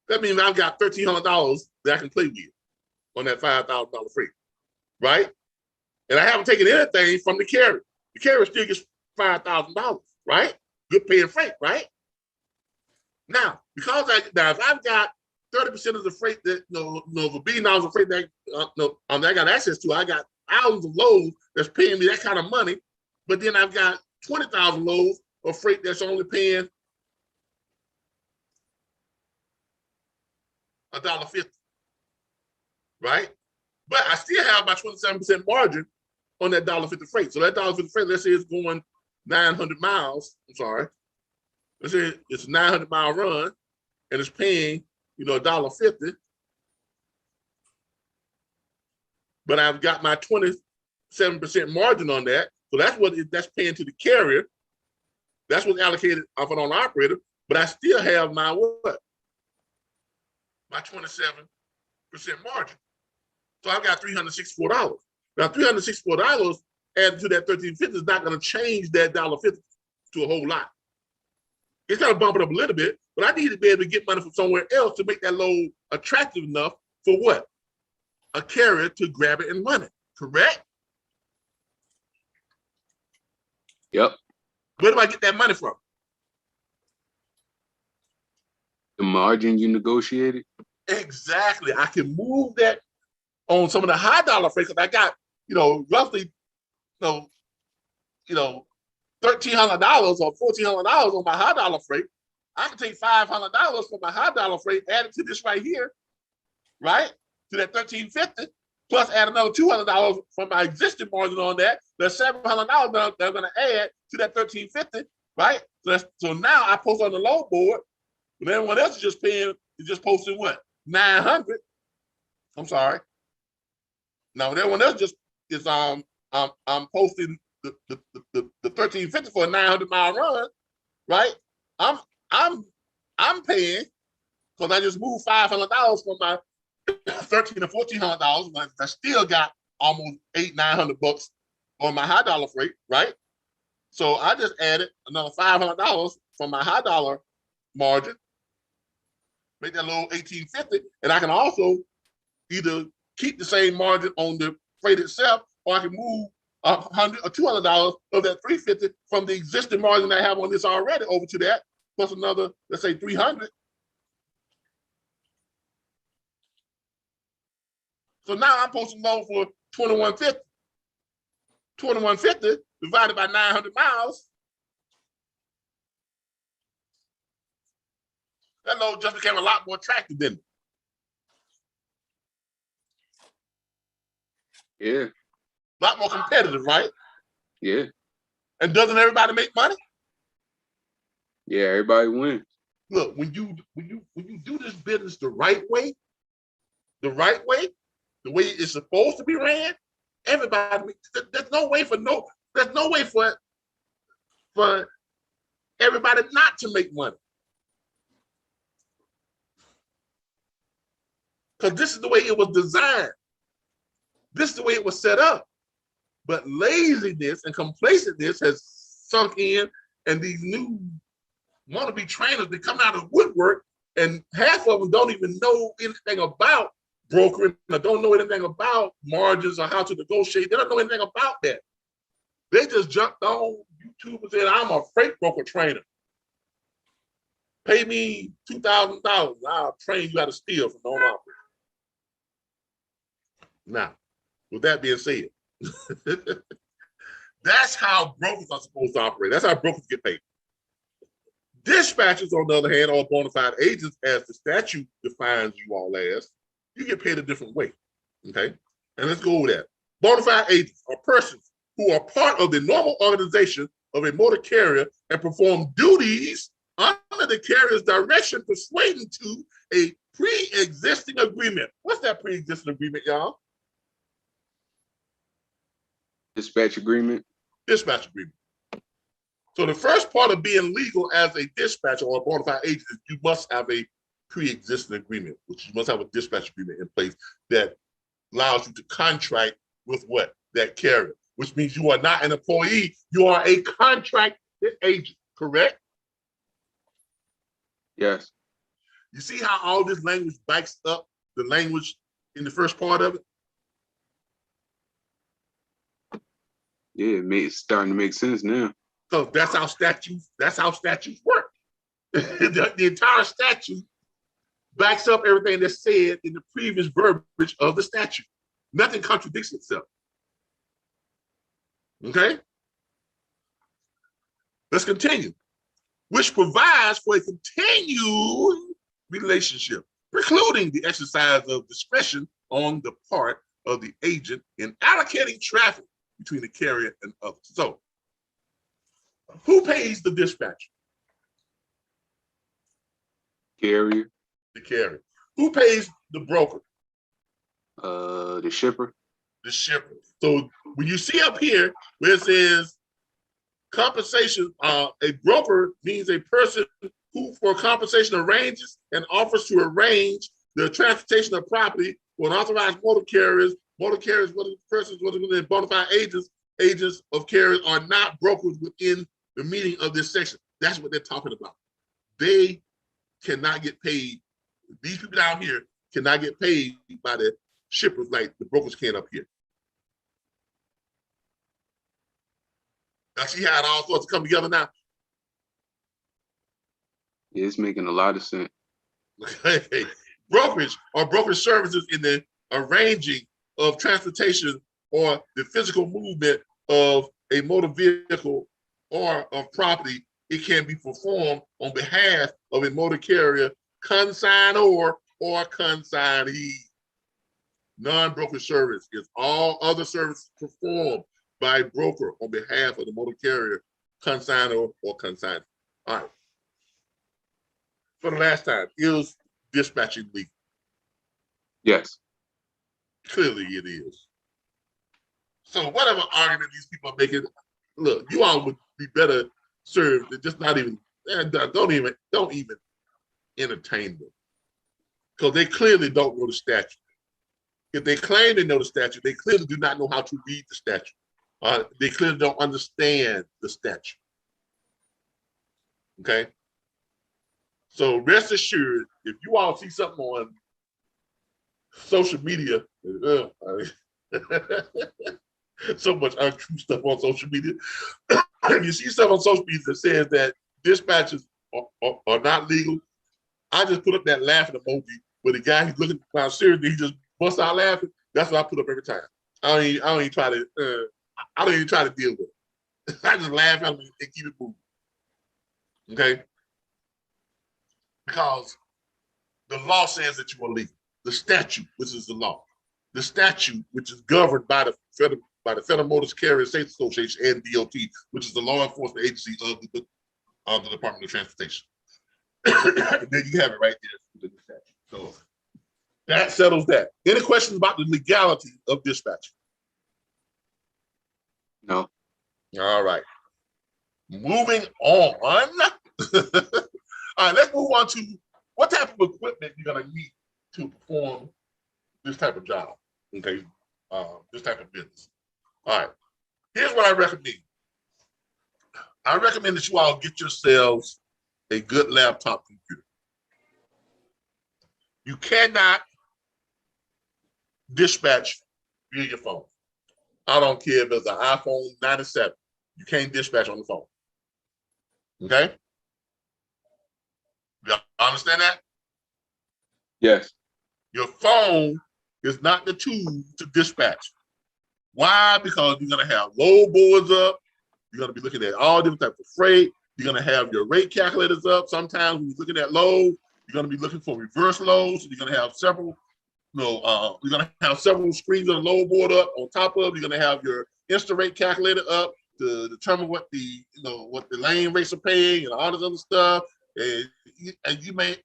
that means I've got $1,300 that I can play with on that $5,000 freight, right? And I haven't taken anything from the carrier. The carrier still gets $5,000, right? Good paying freight, right? Now, because if I've got 30% of the freight that the $1 billion of freight that I got access to, I got thousands of loads that's paying me that kind of money, but then I've got 20,000 loads of freight that's only paying $1.50, right? But I still have my 27% margin on that $1.50 freight. So that $1.50 freight, let's say it's going 900 miles. I'm sorry. Let's say it's a 900-mile run, and it's paying, $1.50. But I've got my 27% margin on that. So that's paying to the carrier. That's what's allocated off an owner-operator. But I still have my what? My 27% margin. So I've got $364. Now, $364 added to that $13.50 is not going to change that $1.50 to a whole lot. It's going to bump it up a little bit, but I need to be able to get money from somewhere else to make that load attractive enough for what? A carrier to grab it and run it, correct? Yep. Where do I get that money from? The margin you negotiated. Exactly. I can move that on some of the high dollar freight because I got, roughly, $1,300 or $1,400 on my high dollar freight. I can take $500 from my high dollar freight, add it to this right here, right? To that $1,350, plus add another $200 from my existing margin on that. There's $700 that they're going to add to that $1,350, right? So now I post on the load board, but everyone else is just posting what? 900. I'm sorry. Now everyone else just is I'm posting the $1,350 for a 900-mile run, right? I'm paying because I just moved $500 from my $1,300 or $1,400, but I still got almost $800-900 on my high dollar freight, right? So I just added another $500 from my high dollar margin, make that little $1,850, and I can also either keep the same margin on the freight itself, or I can move $100 or $200 of that $350 from the existing margin I have on this already over to that, plus another, let's say $300. So now I'm posting load for $2,150. $2,150 divided by 900 miles. That load just became a lot more attractive, didn't it? Yeah. A lot more competitive, right? Yeah. And doesn't everybody make money? Yeah, everybody wins. Look, when you do this business the right way, the way it's supposed to be ran, everybody. There's no way for everybody not to make money. Because this is the way it was designed. This is the way it was set up. But laziness and complacency has sunk in, and these new wannabe trainers, they come out of woodwork, and half of them don't even know anything about brokering, or don't know anything about margins or how to negotiate. They don't know anything about that. They just jumped on YouTube and said, I'm a freight broker trainer. Pay me $2,000. I'll train you how to steal from the owner operator. Now, with that being said, that's how brokers are supposed to operate. That's how brokers get paid. Dispatchers, on the other hand, are bona fide agents, as the statute defines you all as. You get paid a different way, okay? And let's go over that. Bona fide agents are persons who are part of the normal organization of a motor carrier and perform duties under the carrier's direction pertaining to a pre-existing agreement. What's that pre-existing agreement, y'all? Dispatch agreement. Dispatch agreement. So the first part of being legal as a dispatcher or a bona fide agent is you must have a pre-existing agreement, which you must have a dispatch agreement in place that allows you to contract with what? That carrier, which means you are not an employee, you are a contracted agent, correct? Yes. You see how all this language backs up the language in the first part of it? Yeah, it's starting to make sense now. So that's how statutes work. The entire statute backs up everything that's said in the previous verbiage of the statute. Nothing contradicts itself. Okay? Let's continue. Which provides for a continued relationship, precluding the exercise of discretion on the part of the agent in allocating traffic between the carrier and others. So, who pays the dispatcher? Carrier, The carrier. Who pays the broker? the shipper. The shipper. So when you see up here where it says compensation, a broker means a person who for compensation arranges and offers to arrange the transportation of property for an authorized motor carriers, whether the persons, whether they're bona fide agents of carriers are not brokers within the meaning of this section. That's what they're talking about. They cannot get paid. These people down here cannot get paid by the shippers like the brokers can up here. Now see how it all starts to come together now? Yeah, it's making a lot of sense. Brokerage or brokerage services in the arranging of transportation or the physical movement of a motor vehicle or of property. It can be performed on behalf of a motor carrier, consignor, or consignee. Non-brokerage service is all other services performed by a broker on behalf of the motor carrier, consignor, or consignee. All right. For the last time, is dispatching legal? Yes. Clearly it is. So whatever argument these people are making, look, you all would be better served than just not even, don't even entertain them. Because they clearly don't know the statute. If they claim they know the statute, they clearly do not know how to read the statute. They clearly don't understand the statute. Okay? So rest assured, if you all see something on social media, so much untrue stuff on social media. If you see stuff on social media that says that dispatches are not legal, I just put up that laughing emoji where the guy who's looking around seriously, he just busts out laughing. That's what I put up every time. I don't even try to deal with it. I just laugh at him and keep it moving. Okay? Because the law says that you are legal. The statute, which is the law. The statute, which is governed by the Federal Motor Carrier Safety Association and DOT, which is the law enforcement agency of the Department of Transportation. And then you have it right there within the statute. So that settles that. Any questions about the legality of dispatching? No. All right. Moving on. All right, let's move on to what type of equipment you're going to need to perform this type of job. Okay, this type of business. All right, here's what I recommend. I recommend that you all get yourselves a good laptop computer. You cannot dispatch via your phone. I don't care if it's an iPhone 97. You can't dispatch on the phone. Okay? You understand that? Yes. Your phone is not the tool to dispatch. Why? Because you're going to have load boards up. You're going to be looking at all different types of freight. You're going to have your rate calculators up. Sometimes when you're looking at load, you're going to be looking for reverse loads. So you're going to have several, you're going to have several screens of the load board up. On top of, you're going to have your instant rate calculator up to determine what the, what the lane rates are paying and all this other stuff. And you may,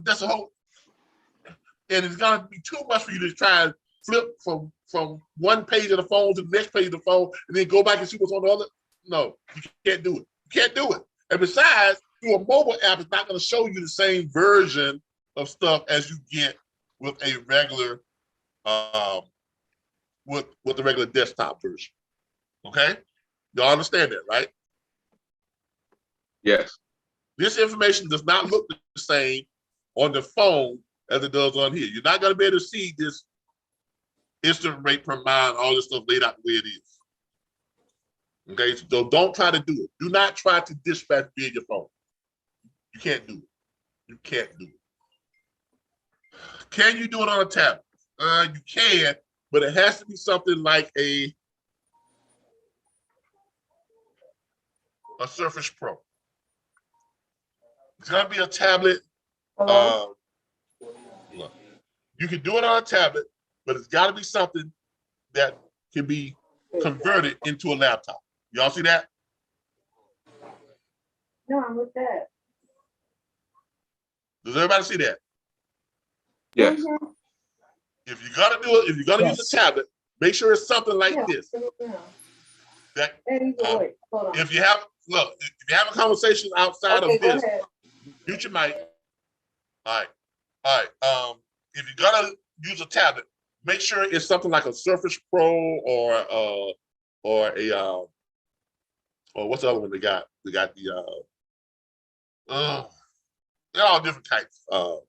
that's a whole, and it's going to be too much for you to try and flip from one page of the phone to the next page of the phone and then go back and see what's on the other. No, you can't do it. You can't do it. And besides, through a mobile app, it's not going to show you the same version of stuff as you get with a regular, with the regular desktop version. Okay? Y'all understand that, right? Yes. This information does not look the same on the phone as it does on here. You're not going to be able to see this instant rate per mile, all this stuff laid out the way it is. Okay, so don't try to do it. Do not try to dispatch via your phone. You can't do it. You can't do it. Can you do it on a tablet? You can, but it has to be something like a Surface Pro. It's gonna be a tablet. You can do it on a tablet, but it's got to be something that can be converted into a laptop. Y'all see that? No, I'm with that. Does everybody see that? Yes. If you're gonna do it, if you're gonna use Yes. a tablet, make sure it's something like Yeah. this. That Either way. Hold on. if you have a conversation outside Okay, of go this, ahead. mute your mic. All right. If you're gonna use a tablet, make sure it's something like a Surface Pro or a or what's the other one they got? They got they're all different types. Let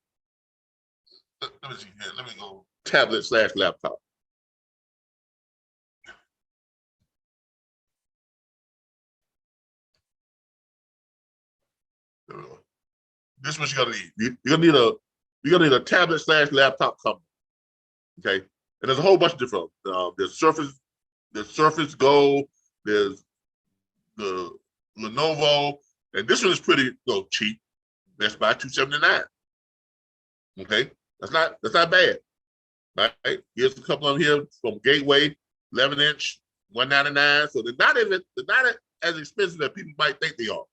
me see here. Let me go tablet/laptop. There we go. This is what you're gonna need. You're gonna need a tablet/laptop company. Okay, and there's a whole bunch of different. There's Surface Go. There's the Lenovo, and this one is pretty cheap. That's by $279. Okay, that's not bad. Right? Here's a couple of them here from Gateway, 11-inch, $199. So they're not as expensive as people might think they are.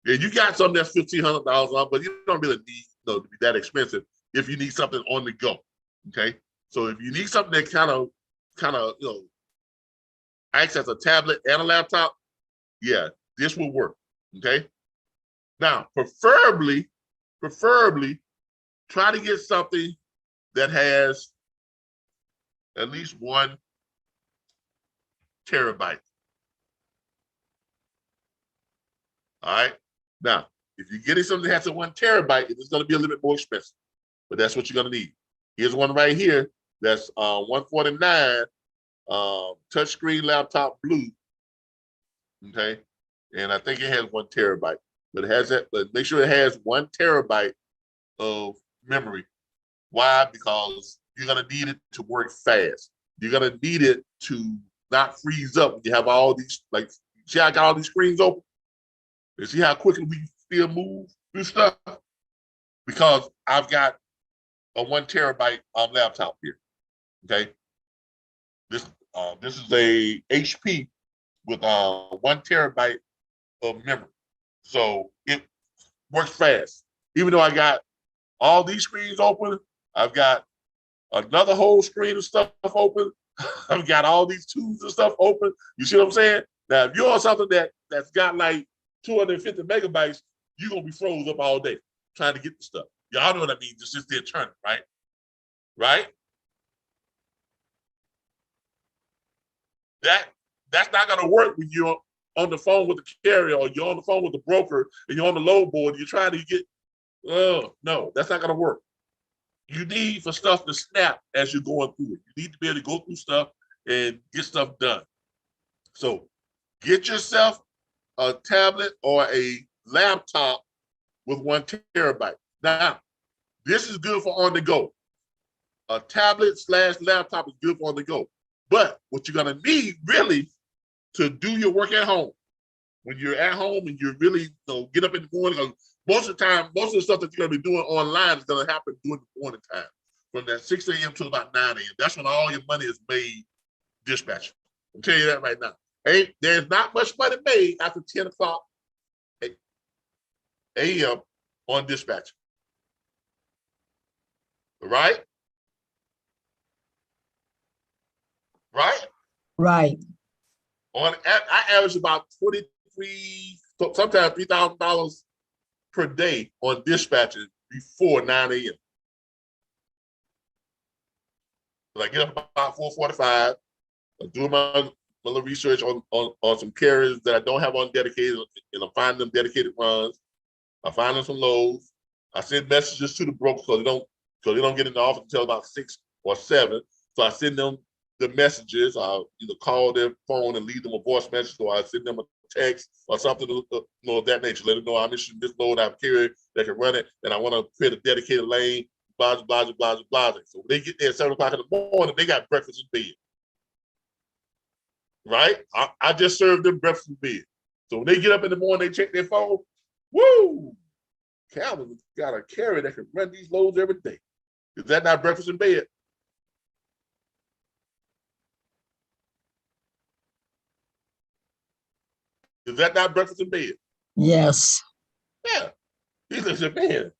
And you got something that's $1,500 on, but you don't really need to be that expensive if you need something on the go. Okay, so if you need something that kind of acts as a tablet and a laptop, yeah, this will work. Okay, now preferably try to get something that has at least 1 terabyte. All right. Now, if you're getting something that has a 1 terabyte, it's going to be a little bit more expensive, but that's what you're going to need. Here's one right here that's $149, touchscreen laptop blue. Okay, and I think it has 1 terabyte, but it has that. But make sure it has 1 terabyte of memory. Why? Because you're gonna need it to work fast. You're gonna need it to not freeze up when you have all these, like, see how I got all these screens open? And see how quickly we still move through stuff? Because I've got a 1 terabyte laptop here. Okay. This is a HP with 1 terabyte of memory. So it works fast. Even though I got all these screens open, I've got another whole screen of stuff open. I've got all these tools and stuff open. You see what I'm saying? Now, if you're on something that's got like 250 megabytes, you're gonna be froze up all day trying to get the stuff. Y'all know what I mean? Just sit there turning, right? Right? That's not gonna work when you're on the phone with the carrier or you're on the phone with the broker and you're on the load board and you're trying to get, no, that's not gonna work. You need for stuff to snap as you're going through it. You need to be able to go through stuff and get stuff done. So get yourself a tablet or a laptop with 1 terabyte. Now, this is good for on the go. A tablet/laptop is good for on the go. But what you're gonna need really to do your work at home, when you're at home and you're really get up in the morning, most of the time, most of the stuff that you're gonna be doing online is gonna happen during the morning time, from that 6 a.m. to about 9 a.m. That's when all your money is made dispatching. I'll tell you that right now. There's not much money made after 10 o'clock a.m. on dispatch. Right? Right? Right. I average about $23, sometimes $3,000 per day on dispatching before 9 a.m. So I get up about 4:45. I do my little research on some carriers that I don't have on dedicated, and I find them dedicated runs. I find them some loads. I send messages to the brokers so they don't get in the office until about 6 or 7. So I send them the messages. I'll either call their phone and leave them a voice message, or I send them a text or something of that nature. Let them know I'm interested in this load I'm carrying, they can run it, and I want to create a dedicated lane, blah, blah, blah, blah, blah. So when they get there at 7 o'clock in the morning, they got breakfast in bed. Right? I just served them breakfast in bed. So when they get up in the morning, they check their phone. Woo! Calvin's got a carrier that can run these loads every day. Is that not breakfast in bed? Is that not breakfast in bed? Yes. Yeah. He said, man,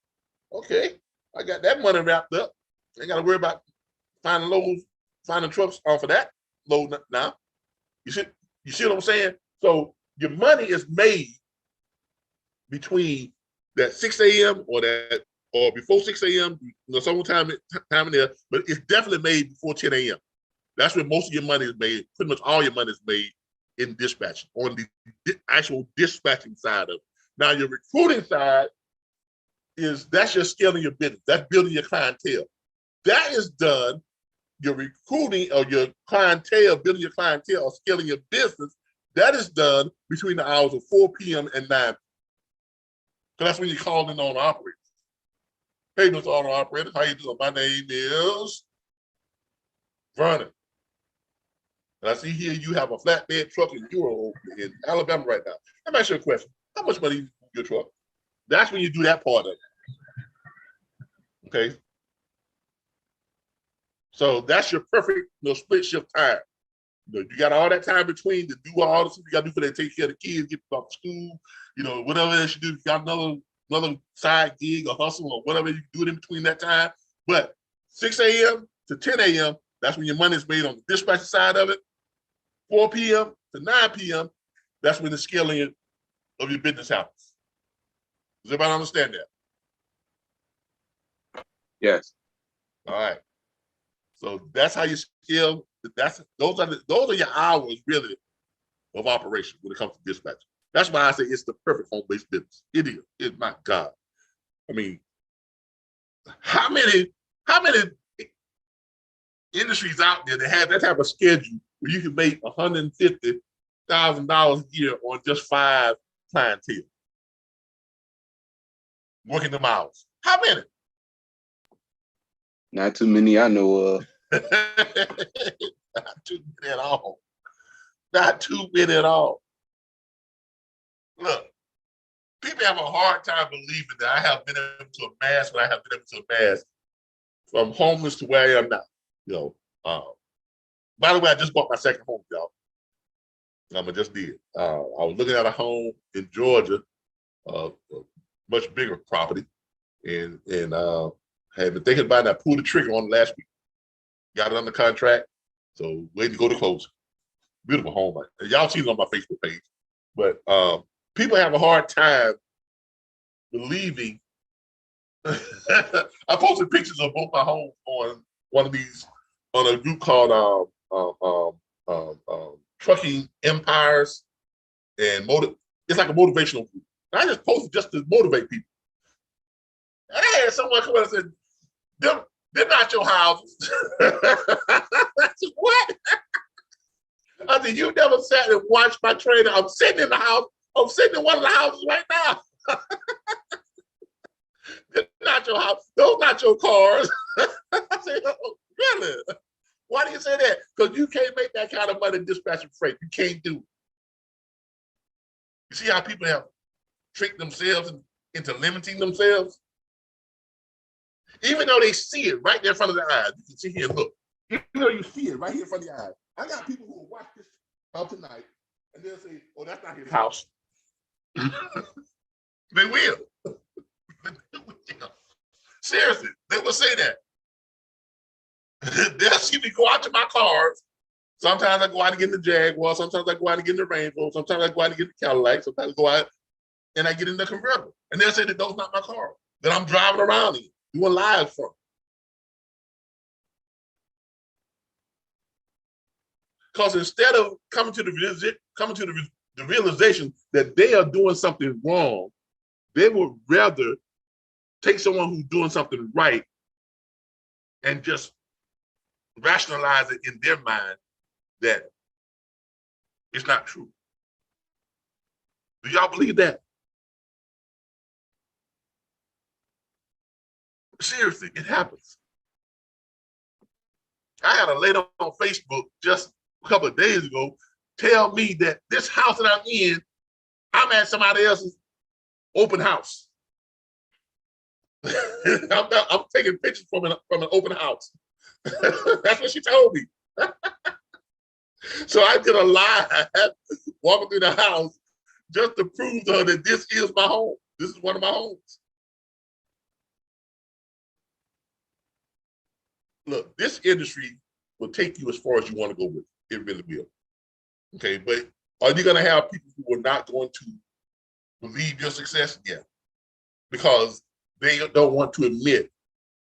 okay, I got that money wrapped up. Ain't got to worry about finding loads, finding trucks off of that load now. You see what I'm saying? So your money is made between that 6 a.m. or before 6 a.m. Sometime time in there, but it's definitely made before 10 a.m. That's where most of your money is made. Pretty much all your money is made in dispatching, on the actual dispatching side of it. Now your recruiting side that's just scaling your business. That's building your clientele. That is done. Your recruiting or your clientele, building your clientele or scaling your business, that is done between the hours of 4 p.m. and 9 p.m. So that's when you call in on operators. Hey, Mr. Auto Operator, how you doing? My name is Vernon. And I see here you have a flatbed truck and you're in Alabama right now. Let me ask you a question. How much money you move your truck? That's when you do that part of it. Okay. So that's your perfect split shift time. You got all that time between to do all the stuff you got to do for that, take care of the kids, get them off to school, whatever else you do. You got another side gig or hustle or whatever you do it in between that time. But 6 a.m. to 10 a.m., that's when your money is made on the dispatch side of it. 4 p.m. to 9 p.m., that's when the scaling of your business happens. Does everybody understand that? Yes. All right. So that's how you scale. Those are your hours really of operation when it comes to dispatch. That's why I say it's the perfect home-based business. It is. It's my God. I mean, how many industries out there that have that type of schedule where you can make $150,000 a year on just 5 clientele working them hours? How many? Not too many I know of. Not too many at all. Not too many at all. Look, people have a hard time believing that I have been able to amass what I have been able to amass from homeless to where I am now. By the way, I just bought my second home, y'all. I just did. I was looking at a home in Georgia, a much bigger property, and had been thinking about it. I pulled the trigger on it last week. Got it under contract, so waiting to go to closing. Beautiful home. Y'all seen it on my Facebook page. But people have a hard time believing. I posted pictures of both my homes on one of these, on a group called Trucking Empires, and it's like a motivational group. And I just posted just to motivate people. And I had someone come up and said, they're not your houses. I said, what? I said, you never sat and watched my trailer. I'm sitting in the house. I'm sitting in one of the houses right now. They're not your house. Those not your cars. I said, oh, really? Why do you say that? Because you can't make that kind of money dispatching freight. You can't do it. You see how people have tricked themselves into limiting themselves? Even though they see it right there in front of their eyes. You can see here, look. Even though you see it right here in front of your eyes. I got people who will watch this out tonight and they'll say, oh, that's not his house. They will. Seriously, they will say that. They'll see me go out to my cars. Sometimes I go out and get in the Jaguar. Sometimes I go out and get in the Rainbow. Sometimes I go out and get in the Cadillac. Sometimes I go out and I get in the convertible. And they'll say that those not my car. That I'm driving around in, doing live from. Because instead of coming to the realization that they are doing something wrong, they would rather take someone who's doing something right and just rationalize it in their mind that it's not true. Do y'all believe that? Seriously, it happens. I had a lady on Facebook just a couple of days ago tell me that this house that I'm in, I'm at somebody else's open house. I'm taking pictures from an open house. That's what she told me. So I did a live walking through the house just to prove to her that this is my home. This is one of my homes. Look, this industry will take you as far as you want to go with it. It really will. Okay, but are you going to have people who are not going to believe your success? Yeah, because they don't want to admit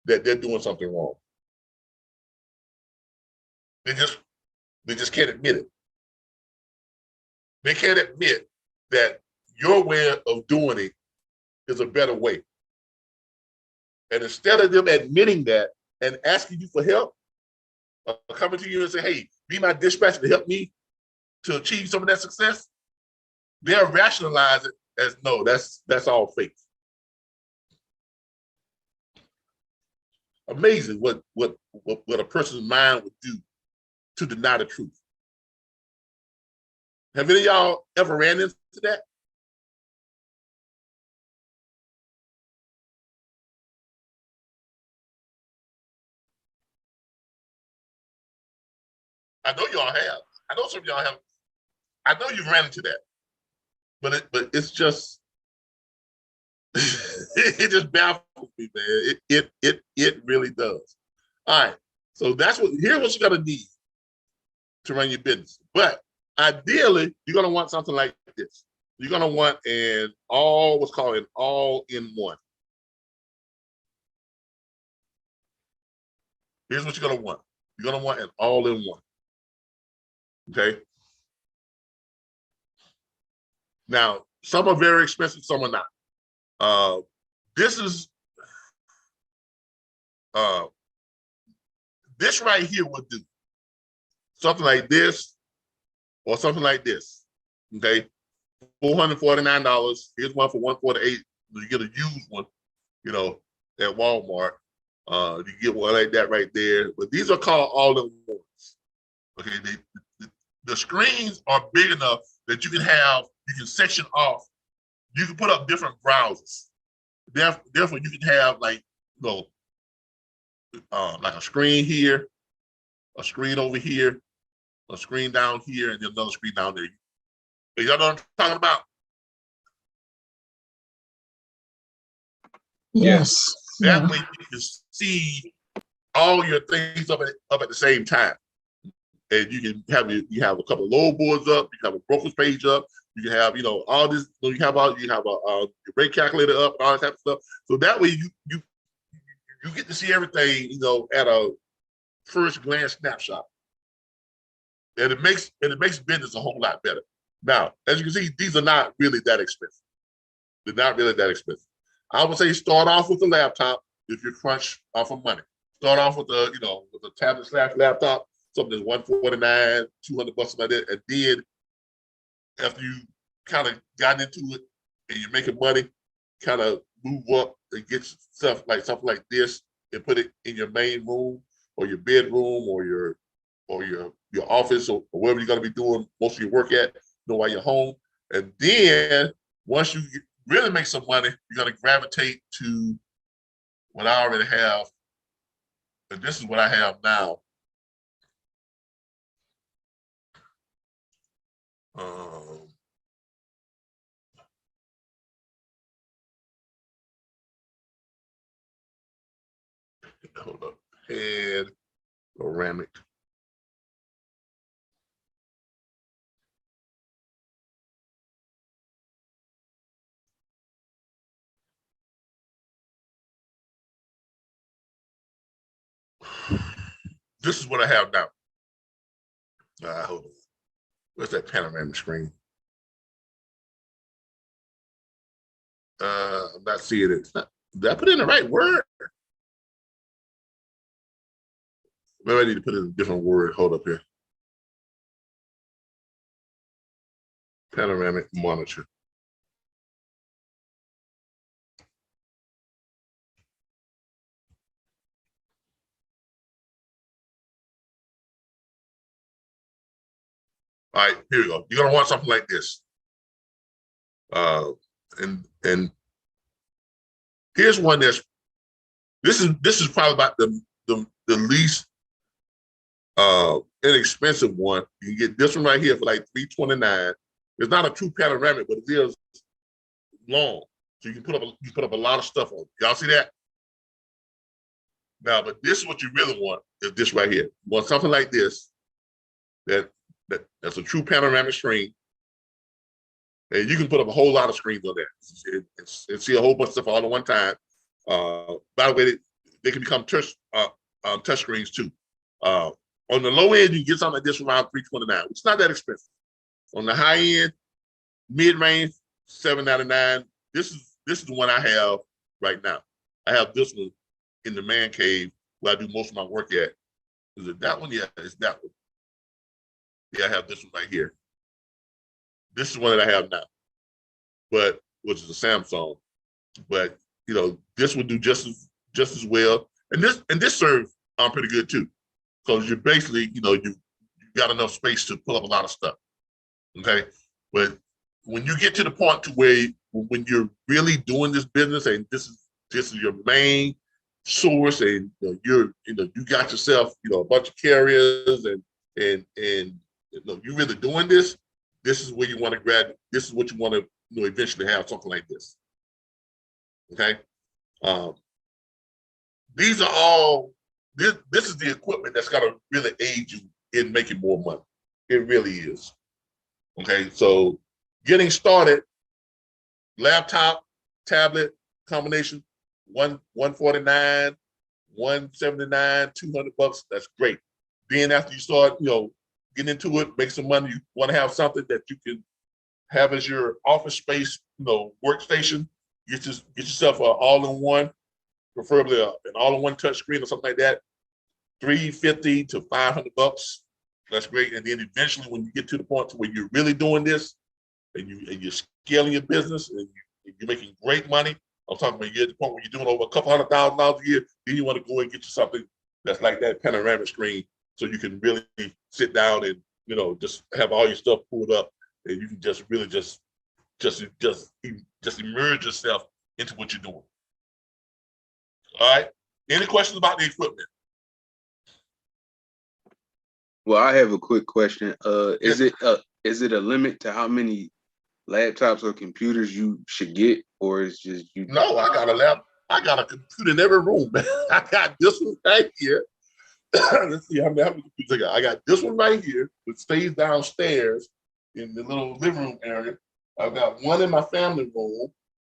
that they're doing something wrong. They just can't admit it. They can't admit that your way of doing it is a better way. And instead of them admitting that and asking you for help, coming to you and say, hey, be my dispatcher to help me to achieve some of that success, they'll rationalize it as, no, that's all fake. Amazing what a person's mind would do to deny the truth. Have any of y'all ever ran into that? I know y'all have. I know some of y'all have. I know you've ran into that, but it's just it just baffles me, man. It really does. All right, so here's what you're gonna need to run your business. But ideally, you're gonna want something like this. You're gonna want what's called an all-in-one. Here's what you're gonna want. You're gonna want an all-in-one. Okay. Now, some are very expensive, some are not. This right here would do something like this or something like this. Okay, $449. Here's one for $148. You get a used one, at Walmart. You get one like that right there. But these are called all-in-ones. Okay, the screens are big enough that you can section off. You can put up different browsers. Therefore, you can have like a screen here, a screen over here, a screen down here, and then another screen down there. Y'all know what I'm talking about? Yes. That Yeah. way you can see all your things up at the same time. And you can have a couple of load boards up, you have a broker's page up, you can have all this, you have your rate calculator up and all that type of stuff. So that way you get to see everything at a first glance snapshot, and it makes business a whole lot better. Now, as you can see, these are not really that expensive. They're not really that expensive. I would say start off with a laptop if you're crunched off of money. Start off with a tablet/laptop. Something that's $149, $200, something like that. And then after you kind of got into it and you're making money, kind of move up and get something like this and put it in your main room or your bedroom or your office or wherever you're going to be doing most of your work at, while you're home. And then once you really make some money, you're going to gravitate to what I already have. And this is what I have now. Hold up. Head ceramic. This is what I have now. Hold on. Where's that panoramic screen? I'm not seeing it. Did I put in the right word? Maybe I need to put in a different word. Hold up here. Panoramic monitor. All right, here we go. You're gonna want something like this. And here's one that's this is probably about the least inexpensive one. You can get this one right here for like $329. It's not a true panoramic, but it is long, so you can put up a lot of stuff on it. Y'all see that? Now, but this is what you really want is this right here. You want something like this that's a true panoramic screen. And you can put up a whole lot of screens on there and see a whole bunch of stuff all at one time. By the way, they can become touch screens too. On the low end, you can get something like this around $329, which is not that expensive. On the high end, mid-range, $799. This is the one I have right now. I have this one in the man cave where I do most of my work at. Is it that one? Yeah, it's that one. Yeah, I have this one right here. This is one that I have now, but which is a Samsung. But you know, this would do just as well. And this serves pretty good too, because you're basically, you know, you got enough space to pull up a lot of stuff. Okay, but when you get to the point to where when you're really doing this business and this is your main source, and you got yourself, you know, a bunch of carriers and you know, you're really doing this. This is where you want to grab. This is what you want to, you know, eventually have something like this. Okay, these are all. This is the equipment that's going to really aid you in making more money. It really is. Okay, so getting started, laptop, tablet combination, $149, $179, $200. That's great. Then after you start, you know, getting into it, make some money, you want to have something that you can have as your office space, you know, workstation. Get yourself an all-in-one, preferably an all-in-one touch screen or something like that. $350 to $500. That's great. And then eventually, when you get to the point where you're really doing this, and you're scaling your business, and you're making great money, I'm talking about you're at the point where you're doing over a couple $100,000 a year. Then you want to go and get you something that's like that panoramic screen, so you can really sit down and, you know, just have all your stuff pulled up, and you can just really just immerse yourself into what you're doing. All right. Any questions about the equipment? Well, I have a quick question. Is it a limit to how many laptops or computers you should get, or is just you? No, I got a computer in every room, man. I got this one right here. Let's see how many computers I got. I got this one right here, which stays downstairs in the little living room area. I've got one in my family room.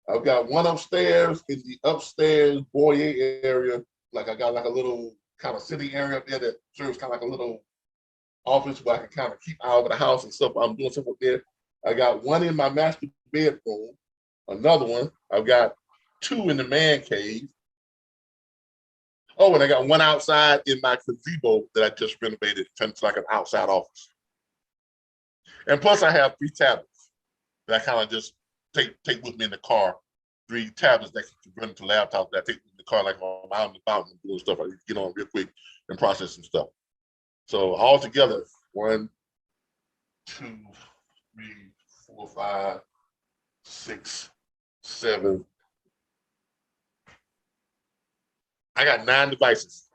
I've got one upstairs in the upstairs foyer area. Like I got like a little kind of sitting area up there that serves kind of like a little office where I can kind of keep eye over the house and stuff. I'm doing stuff up there. I got one in my master bedroom, another one. I've got two in the man cave. Oh, and I got one outside in my gazebo that I just renovated to like an outside office. And plus I have 3 tablets that I kind of just take with me in the car. 3 tablets that can run into laptops that I take in the car, like I'm out and about and doing stuff. I can get on real quick and process some stuff. So all together, 1, 2, 3, 4, 5, 6, 7. I got 9 devices.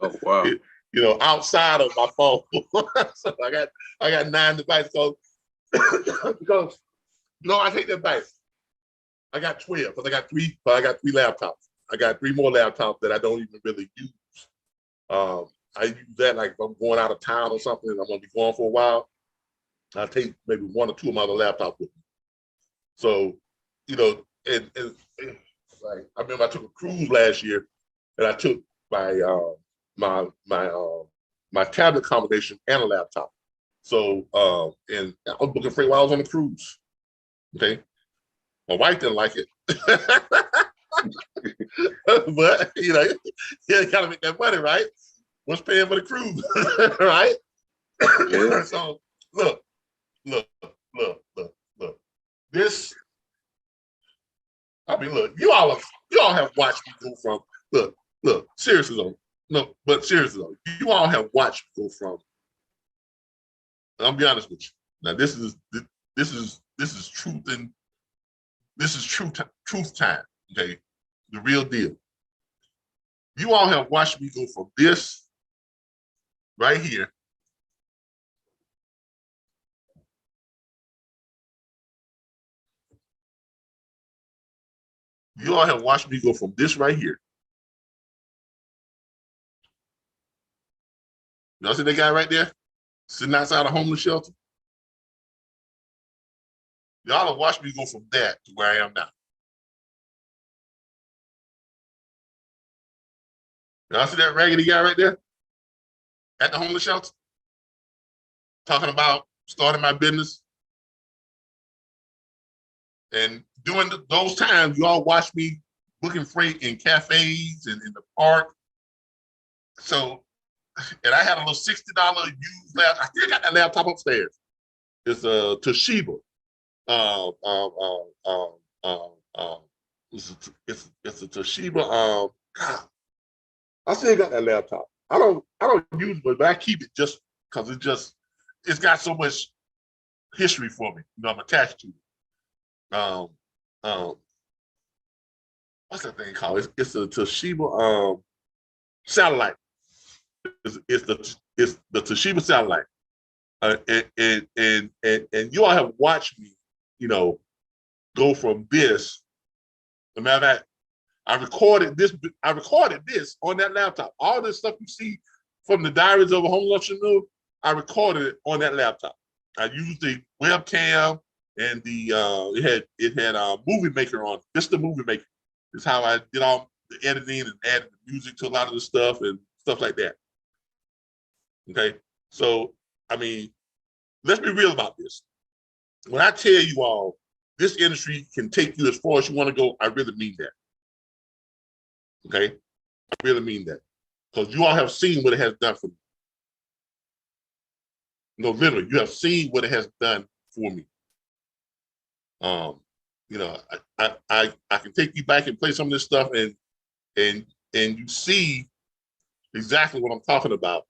Oh wow! You know, outside of my phone. So I got 9 devices. So because no, I take that back. I got 12 because I got 3 laptops. I got 3 more laptops that I don't even really use. I use that like if I'm going out of town or something and I'm gonna be gone for a while. I take maybe 1 or 2 of my other laptops with me. So, you know, and like I remember I took a cruise last year and I took my my tablet combination and a laptop. So and I was booking freight while I was on the cruise. Okay. My wife didn't like it. But you know, you gotta make that money, right? What's paying for the cruise, right? Yeah. So look, look, look, look, look. This, I mean, look, you all have watched me go from look, seriously though. No, but seriously though, you all have watched me go from, I'll be honest with you. Now this is truth, and this is truth time, okay? The real deal. You all have watched me go from this right here you all have watched me go from this right here. Y'all see that guy right there sitting outside a homeless shelter? Y'all have watched me go from that to where I am now. Y'all see that raggedy guy right there at the homeless shelter? Talking about starting my business. And during those times, you all watch me booking freight in cafes and in the park. So, and I had a little $60 used laptop. I still got that laptop upstairs. It's a Toshiba. It's a Toshiba. God, I still got that laptop. I don't use it, but I keep it just because it's got so much history for me. You know, I'm attached to it. What's that thing called? It's a Toshiba satellite. It's the Toshiba satellite. And you all have watched me, you know, go from this. As a matter of fact, I recorded this on that laptop. All this stuff you see from the Diaries of a Homeless Entrepreneur, I recorded it on that laptop. I used the webcam and it had Movie Maker on it. Just the Movie Maker is how I did all the editing and added the music to a lot of the stuff and stuff like that. Okay, so I mean, let's be real about this. When I tell you all this industry can take you as far as you want to go, I really mean that. Okay, I really mean that, because you all have seen what it has done for me. No, literally, you have seen what it has done for me. You know, I can take you back and play some of this stuff, and you see exactly what I'm talking about.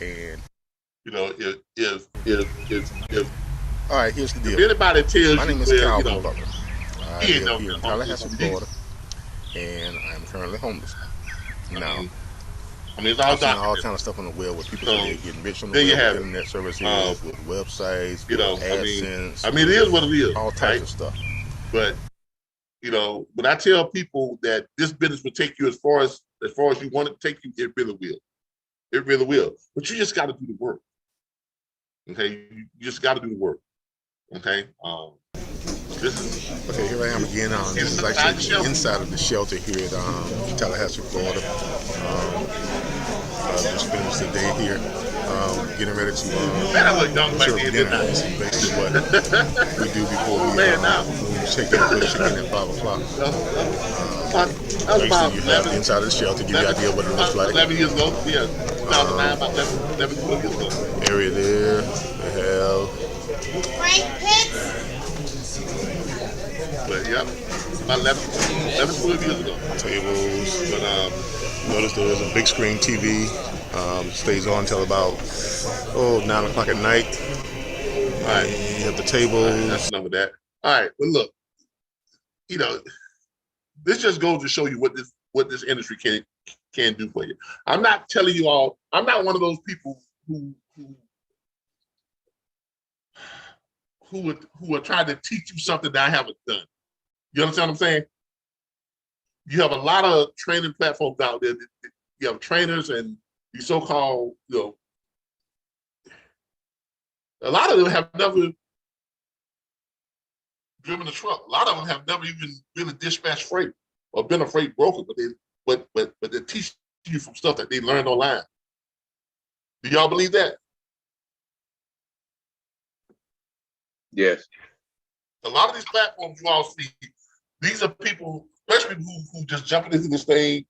And you know, if all right, here's the deal. if anybody tells My you, name is well, Calvin you know, Butler. I he ain't live no here in Tallahassee, Florida, and I'm currently homeless. Now, I mean, it's all I've seen all documented. kind of stuff on the web where people So, say they're getting rich on the there you web have with it. internet services, with websites, You with know, AdSense. I mean, it is what it is, all types right? of stuff. But you know, when I tell people that this business will take you as far as you want it to take you, it really will. It really will. But you just got to do the work. Okay, you just got to do the work. Okay. Okay, here I am again. This is actually the inside of the shelter here at Tallahassee, Florida. Just finished the day here, getting ready to serve dinner. This is basically what we do before we check in for chicken at 5 o'clock. Basically, you have the inside of the shelter, give you an idea of what it looks like. 11 years ago, yeah. 2009, about 11, 12 years ago. Area there, they have. But yeah, about 11, 12 years ago. Tables. But notice there's a big screen TV. Stays on until about 9 o'clock at night. All right. And you have the tables. Right, that's enough of that. All right. Well, look, you know, this just goes to show you what this industry can do for you. I'm not telling you all. I'm not one of those people who are trying to teach you something that I haven't done. You understand what I'm saying? You have a lot of training platforms out there. You have trainers and these so-called, you know, a lot of them have never driven a truck. A lot of them have never even really dispatched freight or been a freight broker, but they teach you from stuff that they learned online. Do y'all believe that? Yes. A lot of these platforms you all see, These are people, especially people who just jumping into this thing,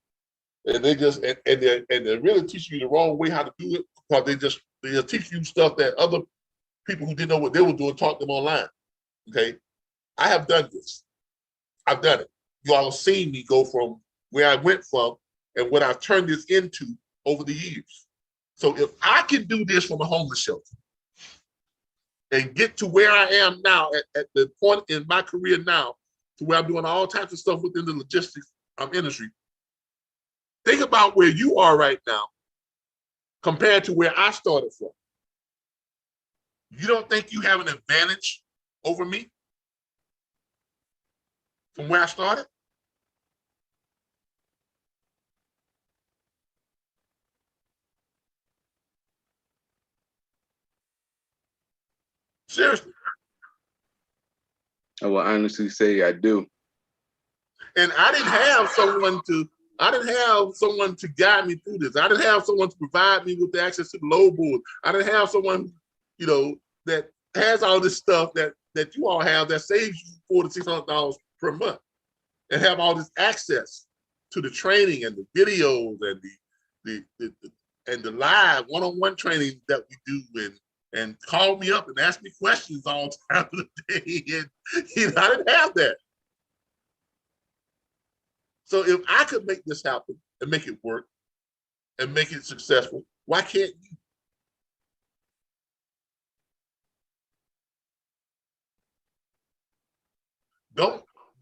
and they just and they're really teaching you the wrong way how to do it, because they'll teach you stuff that other people who didn't know what they were doing taught them online. Okay, I have done this. I've done it. You all have seen me go from where I went from and what I've turned this into over the years. So if I can do this from a homeless shelter and get to where I am now at the point in my career now, to where I'm doing all types of stuff within the logistics industry, think about where you are right now compared to where I started from. You don't think you have an advantage over me from where I started? Seriously. I will honestly say I do. And I didn't have someone to guide me through this. I didn't have someone to provide me with the access to the load board. I didn't have someone, that has all this stuff that you all have that saves you $400 to $600 per month, and have all this access to the training and the videos and the live one-on-one training that we do, and call me up and ask me questions all the time of the day. And I didn't have that. So if I could make this happen and make it work and make it successful, why can't you?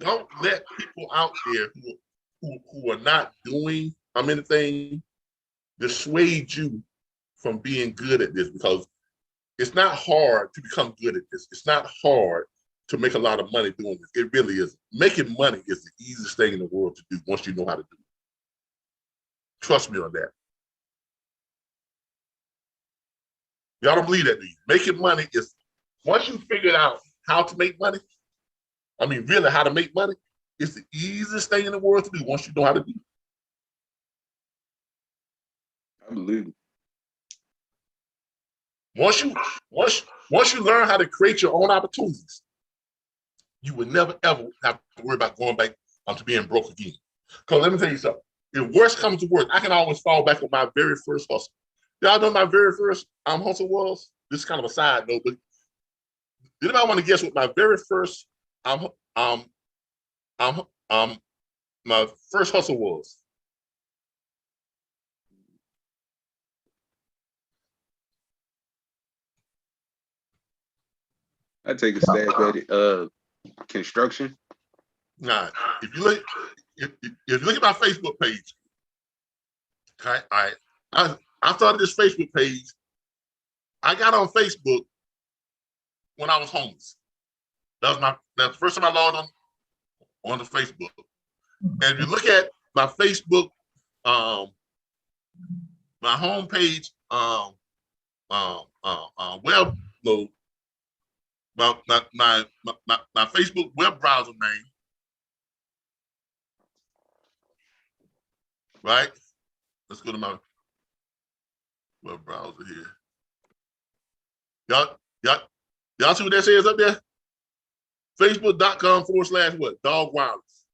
Don't let people out there who are not doing anything dissuade you from being good at this, because it's not hard to become good at this. It's not hard to make a lot of money doing this. It really is. Making money is the easiest thing in the world to do once you know how to do it. Trust me on that. Y'all don't believe that, do you? Making money is, once you figure out how to make money, really how to make money, it's the easiest thing in the world to do once you know how to do it. I believe it. Once you learn how to create your own opportunities, you will never ever have to worry about going back to being broke again. Because let me tell you something. If worse comes to worse, I can always fall back on my very first hustle. Y'all know my very first hustle was? This is kind of a side note, but did anybody want to guess what my very first my first hustle was? I take a stab at it. Construction. Nah, if you look at my Facebook page, okay, I started this Facebook page. I got on Facebook when I was homeless. That's the first time I logged on the Facebook. And if you look at my Facebook, my homepage, web load, my Facebook web browser name, right? Let's go to my web browser here. Y'all see what that says up there? Facebook.com/what? Dog Wireless.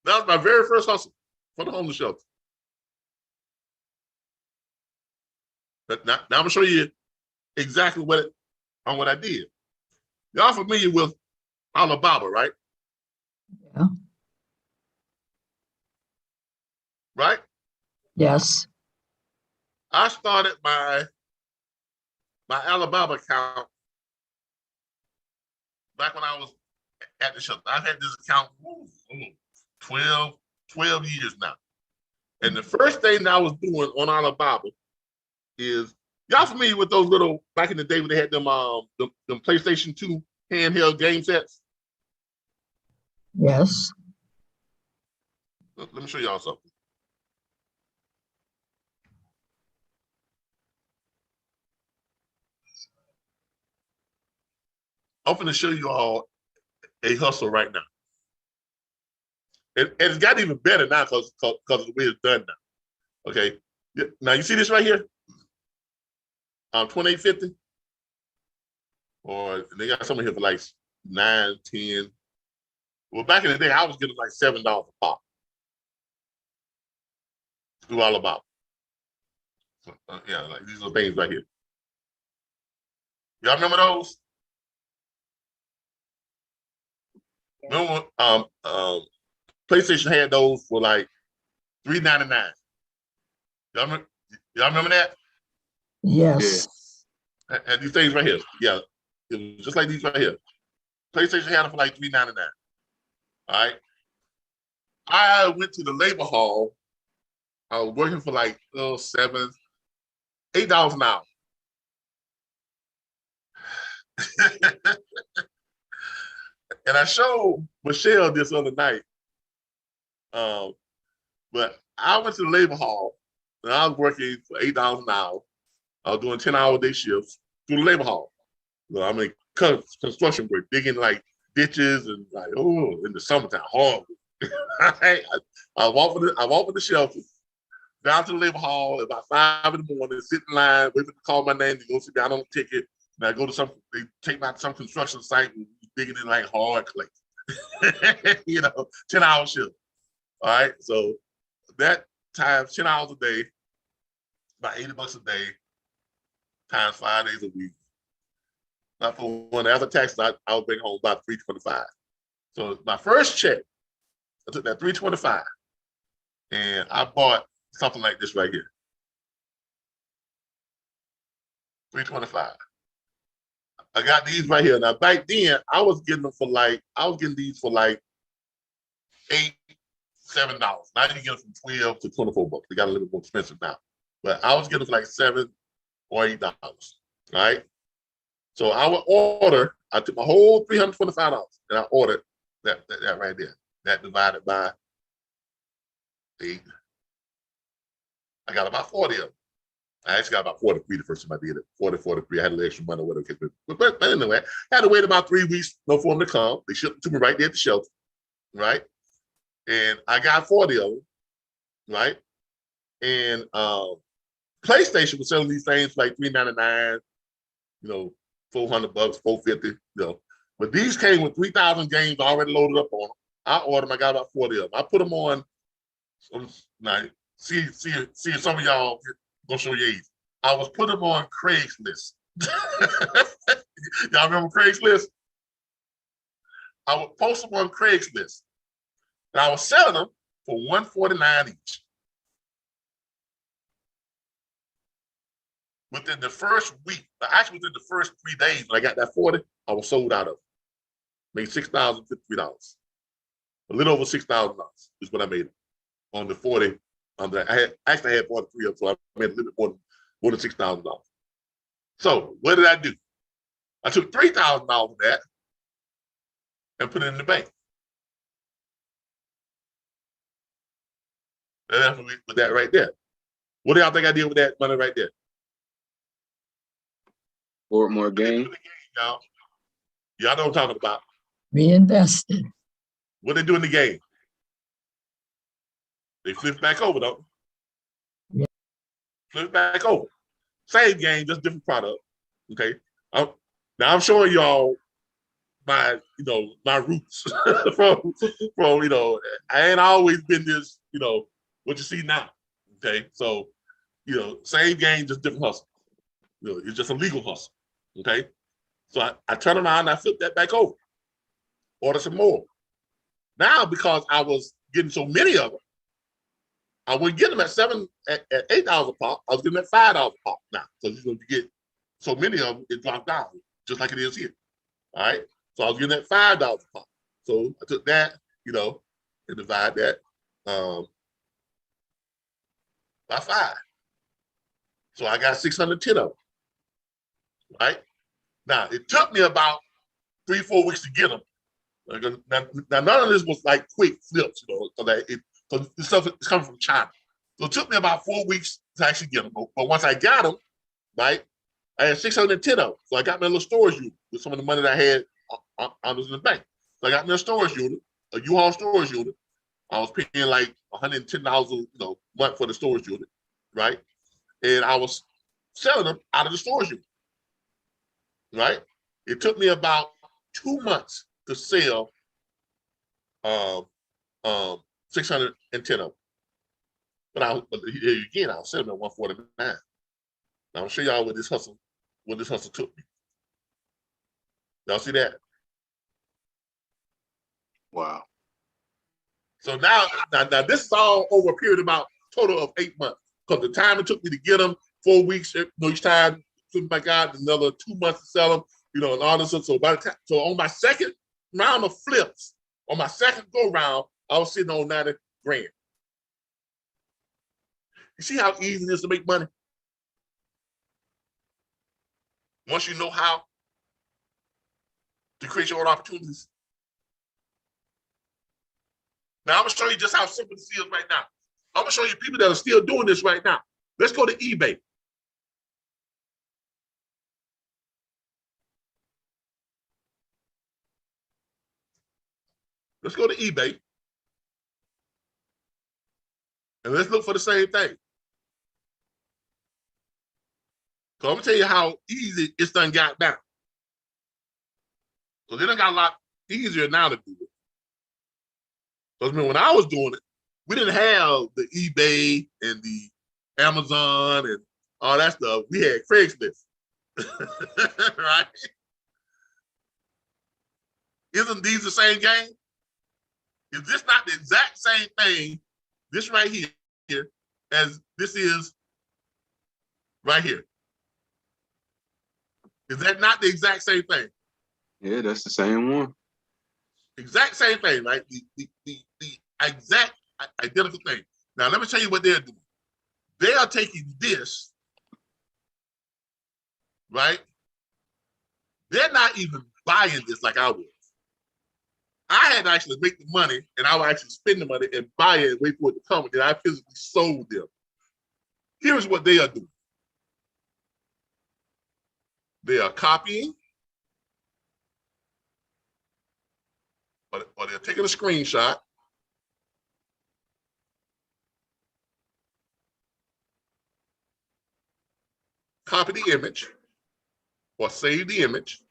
That was my very first hustle for the homeless shelter. But now I'm gonna show you exactly what I did. Y'all familiar with Alibaba, right? Yeah. Right? Yes. I started my Alibaba account back when I was at the shelter. I've had this account 12 years now. And the first thing that I was doing on Alibaba is, y'all familiar with those little, back in the day when they had them PlayStation 2 handheld game sets? Yes. Let me show y'all something. I'm going to show you all a hustle right now. And it's got even better now because of the way it's done now. Okay. Now you see this right here? 2850. or they got some here for like 9, 10. Well, back in the day, I was getting like $7 a pop. It's all about. So, yeah, like these are things right here. Y'all remember those? Remember, PlayStation had those for like $3.99. Y'all remember that? Yes. Had these things right here. Yeah, it was just like these right here. PlayStation had them for like $3.99. All right. I went to the labor hall. I was working for like $8 an hour. And I showed Michelle this other night. But I went to the labor hall and I was working for $8 an hour. I was doing 10-hour day shifts through the labor hall. You know, I mean, construction work, digging like ditches and like, in the summertime, hard. I walk for the shelter, down to the labor hall at about 5 in the morning, sit in line, wait for them to call my name to go sit down on the ticket. And I go to they take me out to some construction site and digging in like hard clay. 10-hour shift. All right. So that times 10 hours a day, about $80 a day, times 5 days a week. Not for one after taxes, I was bringing home about $325. So my first check, I took that $325 and I bought something like this right here. $325. I got these right here. Now back then, I was getting these for like $8, $7. Now you can get them from $12 to $24. They got a little bit more expensive now. But I was getting for like $7 or $8. Right? So I would order, I took my whole $325 and I ordered that right there. That divided by 8. I got about 40 of them. I actually got about 43 the first time I did it. 40, 43. I had a little extra money or whatever. But anyway, I had to wait about 3 weeks for them to come. They shipped it to me right there at the shelter. Right? And I got 40 of them. Right? And PlayStation was selling these things for like $3.99, $400, $450, But these came with 3,000 games already loaded up on them. I ordered them. I got about 40 of them. I put them on. See if some of y'all gonna show your age. I was putting them on Craigslist. Y'all remember Craigslist? I would post them on Craigslist. And I was selling them for $149 each. Within the first week, actually within the first 3 days, when I got that 40, I was sold out of it. Made $6,053. A little over $6,000 is what I made on the 40. I had 43 of them, so I made a little bit more than $6,000. So what did I do? I took $3,000 of that and put it in the bank. And that's with that right there. What do y'all think I did with that money right there? Or more game. Y'all know what I'm talking about. Reinvested. What they do in the game? They flip back over, though. Yeah. Flip back over. Same game, just different product. Okay. Now I'm showing y'all my roots from I ain't always been this, what you see now. Okay. So, same game, just different hustle. It's just a legal hustle. Okay. So I turn around and I flip that back over. Order some more. Now, because I was getting so many of them, I wouldn't get them at $8 a pop. I was getting them at $5 a pop now. So you get so many of them, it dropped down, just like it is here. All right. So I was getting at $5 a pop. So I took that, and divide that by 5. So I got 610 of them. Right? Now it took me about 3-4 weeks to get them. Now none of this was like quick flips, because this stuff is coming from China. So it took me about 4 weeks to actually get them. But once I got them, right, I had 610 of them. So I got me a little storage unit with some of the money that I had I was in the bank. So I got me a storage unit, a U-Haul storage unit. I was paying like $110 a month for the storage unit, right? And I was selling them out of the storage unit, right? It took me about 2 months to sell 610 of them. But again, I was selling at 149. Now I'm gonna show y'all what this hustle took me. Y'all see that? Wow. So now this is all over a period of about total of 8 months. Because the time it took me to get them, 4 weeks, each time, something like that, another 2 months to sell them, and all this stuff. So by the time, so on my second round of flips, on my second go round, I was sitting on 90 grand. You see how easy it is to make money? Once you know how to create your own opportunities. Now I'm gonna show you just how simple this is right now. I'm gonna show you people that are still doing this right now. Let's go to eBay. Let's go to eBay. And let's look for the same thing. So I'm gonna tell you how easy it's done got down. So they done got a lot easier now to do it. Because when I was doing it, we didn't have the eBay and the Amazon and all that stuff. We had Craigslist. Right? Isn't these the same game? Is this not the exact same thing, this right here, as this is right here? Is that not the exact same thing? Yeah, that's the same one. Exact same thing, right? The exact identical thing. Now, let me tell you what they're doing. They are taking this, right? They're not even buying this like I was. I had to actually make the money, and I would actually spend the money and buy it and wait for it to come, and then I physically sold them. Here's what they are doing. They are copying, or they're taking a screenshot, copy the image, or save the image,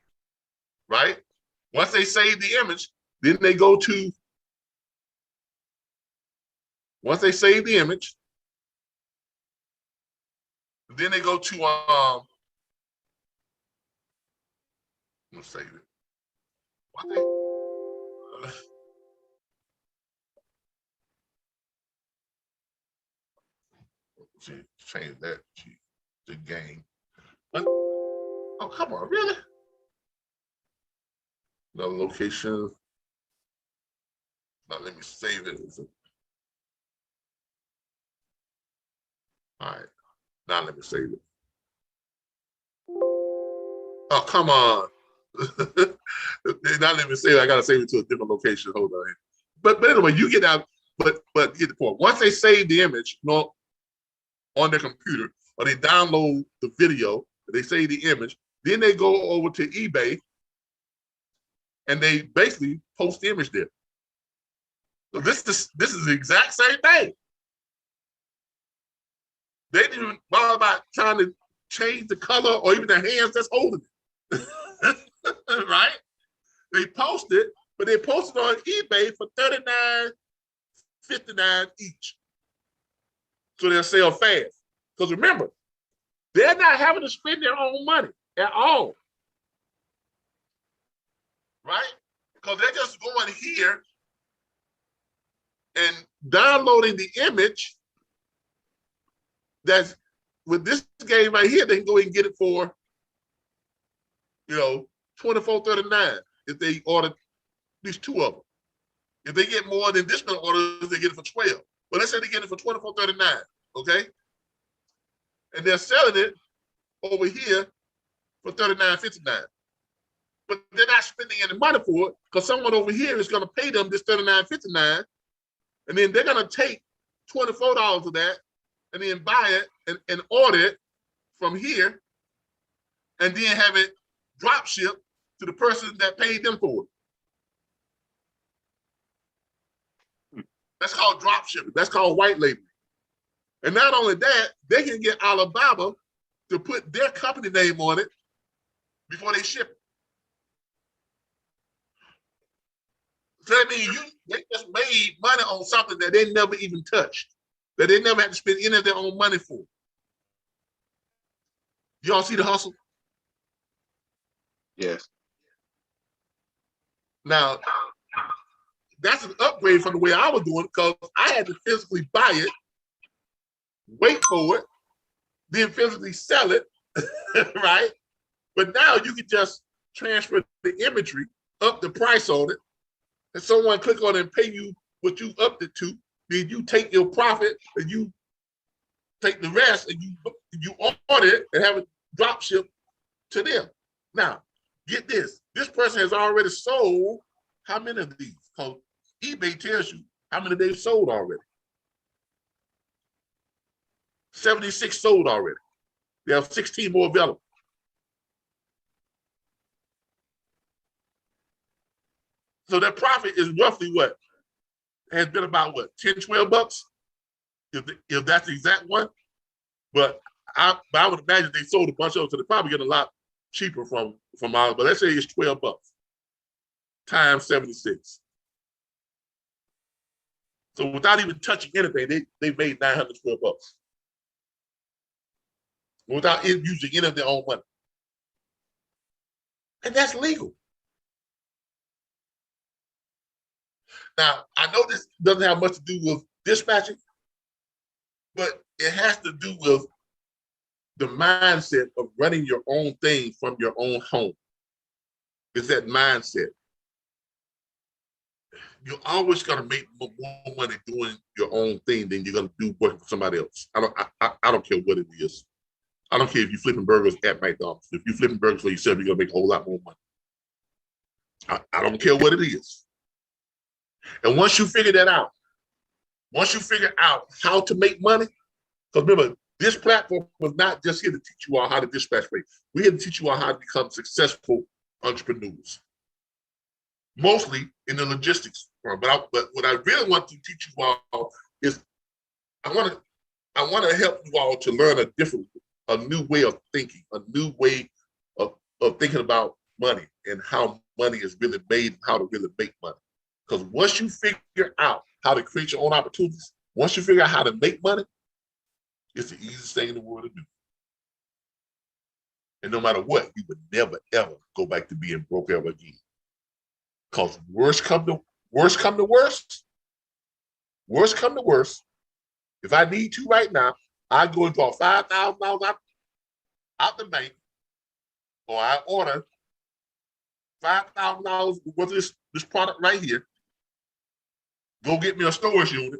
right? Once they save the image, then they go to, once they save the image, then they go to, let's save it. What they, change that to game. Oh, come on, really? Another location. Now let me save it. All right. Now let me save it. Oh, come on. Now let me save it. I gotta save it to a different location. Hold on. But anyway, you get out, but get the point. Once they save the image on their computer, or they download the video, they save the image, then they go over to eBay and they basically post the image there. So this is the exact same thing. They didn't even bother about trying to change the color or even the hands that's holding it. Right? They post it, but they post it on eBay for $39.59 each. So they'll sell fast. Because remember, they're not having to spend their own money at all. Right? Because they're just going here and downloading the image. That's with this game right here, they can go ahead and get it for, $24.39 if they order at least 2 of them. If they get more than this many orders, they get it for 12. But let's say they get it for $24.39, okay? And they're selling it over here for $39.59. But they're not spending any money for it because someone over here is going to pay them this $39.59, and then they're going to take $24 of that and then buy it and order it from here, and then have it drop shipped to the person that paid them for it. That's called drop shipping. That's called white labeling. And not only that, they can get Alibaba to put their company name on it before they ship it. So that means they just made money on something that they never even touched, that they never had to spend any of their own money for. Y'all see the hustle? Yes. Now, that's an upgrade from the way I was doing it because I had to physically buy it, wait for it, then physically sell it, right? But now you can just transfer the imagery, up the price on it, and someone click on it and pay you what you upped it to. Then you take your profit and you take the rest and you order it and have it drop ship to them. Now, get this. This person has already sold how many of these? Because eBay tells you how many they've sold already. 76 sold already. They have 16 more available. So that profit is roughly what? Has been about what, 10, 12 bucks? If that's the exact one. But I would imagine they sold a bunch of them, so they probably get a lot cheaper from ours. But let's say it's 12 bucks times 76. So without even touching anything, they made 912 bucks. Without using any of their own money. And that's legal. Now, I know this doesn't have much to do with dispatching, but it has to do with the mindset of running your own thing from your own home. It's that mindset. You're always going to make more money doing your own thing than you're going to do working for somebody else. I don't care what it is. I don't care if you're flipping burgers at McDonald's. If you're flipping burgers for yourself, you're going to make a whole lot more money. I don't care what it is. And once you figure that out, once you figure out how to make money, because remember, this platform was not just here to teach you all how to dispatch rate. We're here to teach you all how to become successful entrepreneurs, mostly in the logistics firm. But what I really want to teach you all is I want to help you all to learn a new way of thinking, a new way of thinking about money and how money is really made and how to really make money. Because once you figure out how to create your own opportunities, once you figure out how to make money, it's the easiest thing in the world to do. And no matter what, you would never, ever go back to being broke ever again. Because worst come to worst, if I need to right now, I go and draw $5,000 out the bank, or I order $5,000 worth of this product right here, go get me a storage unit,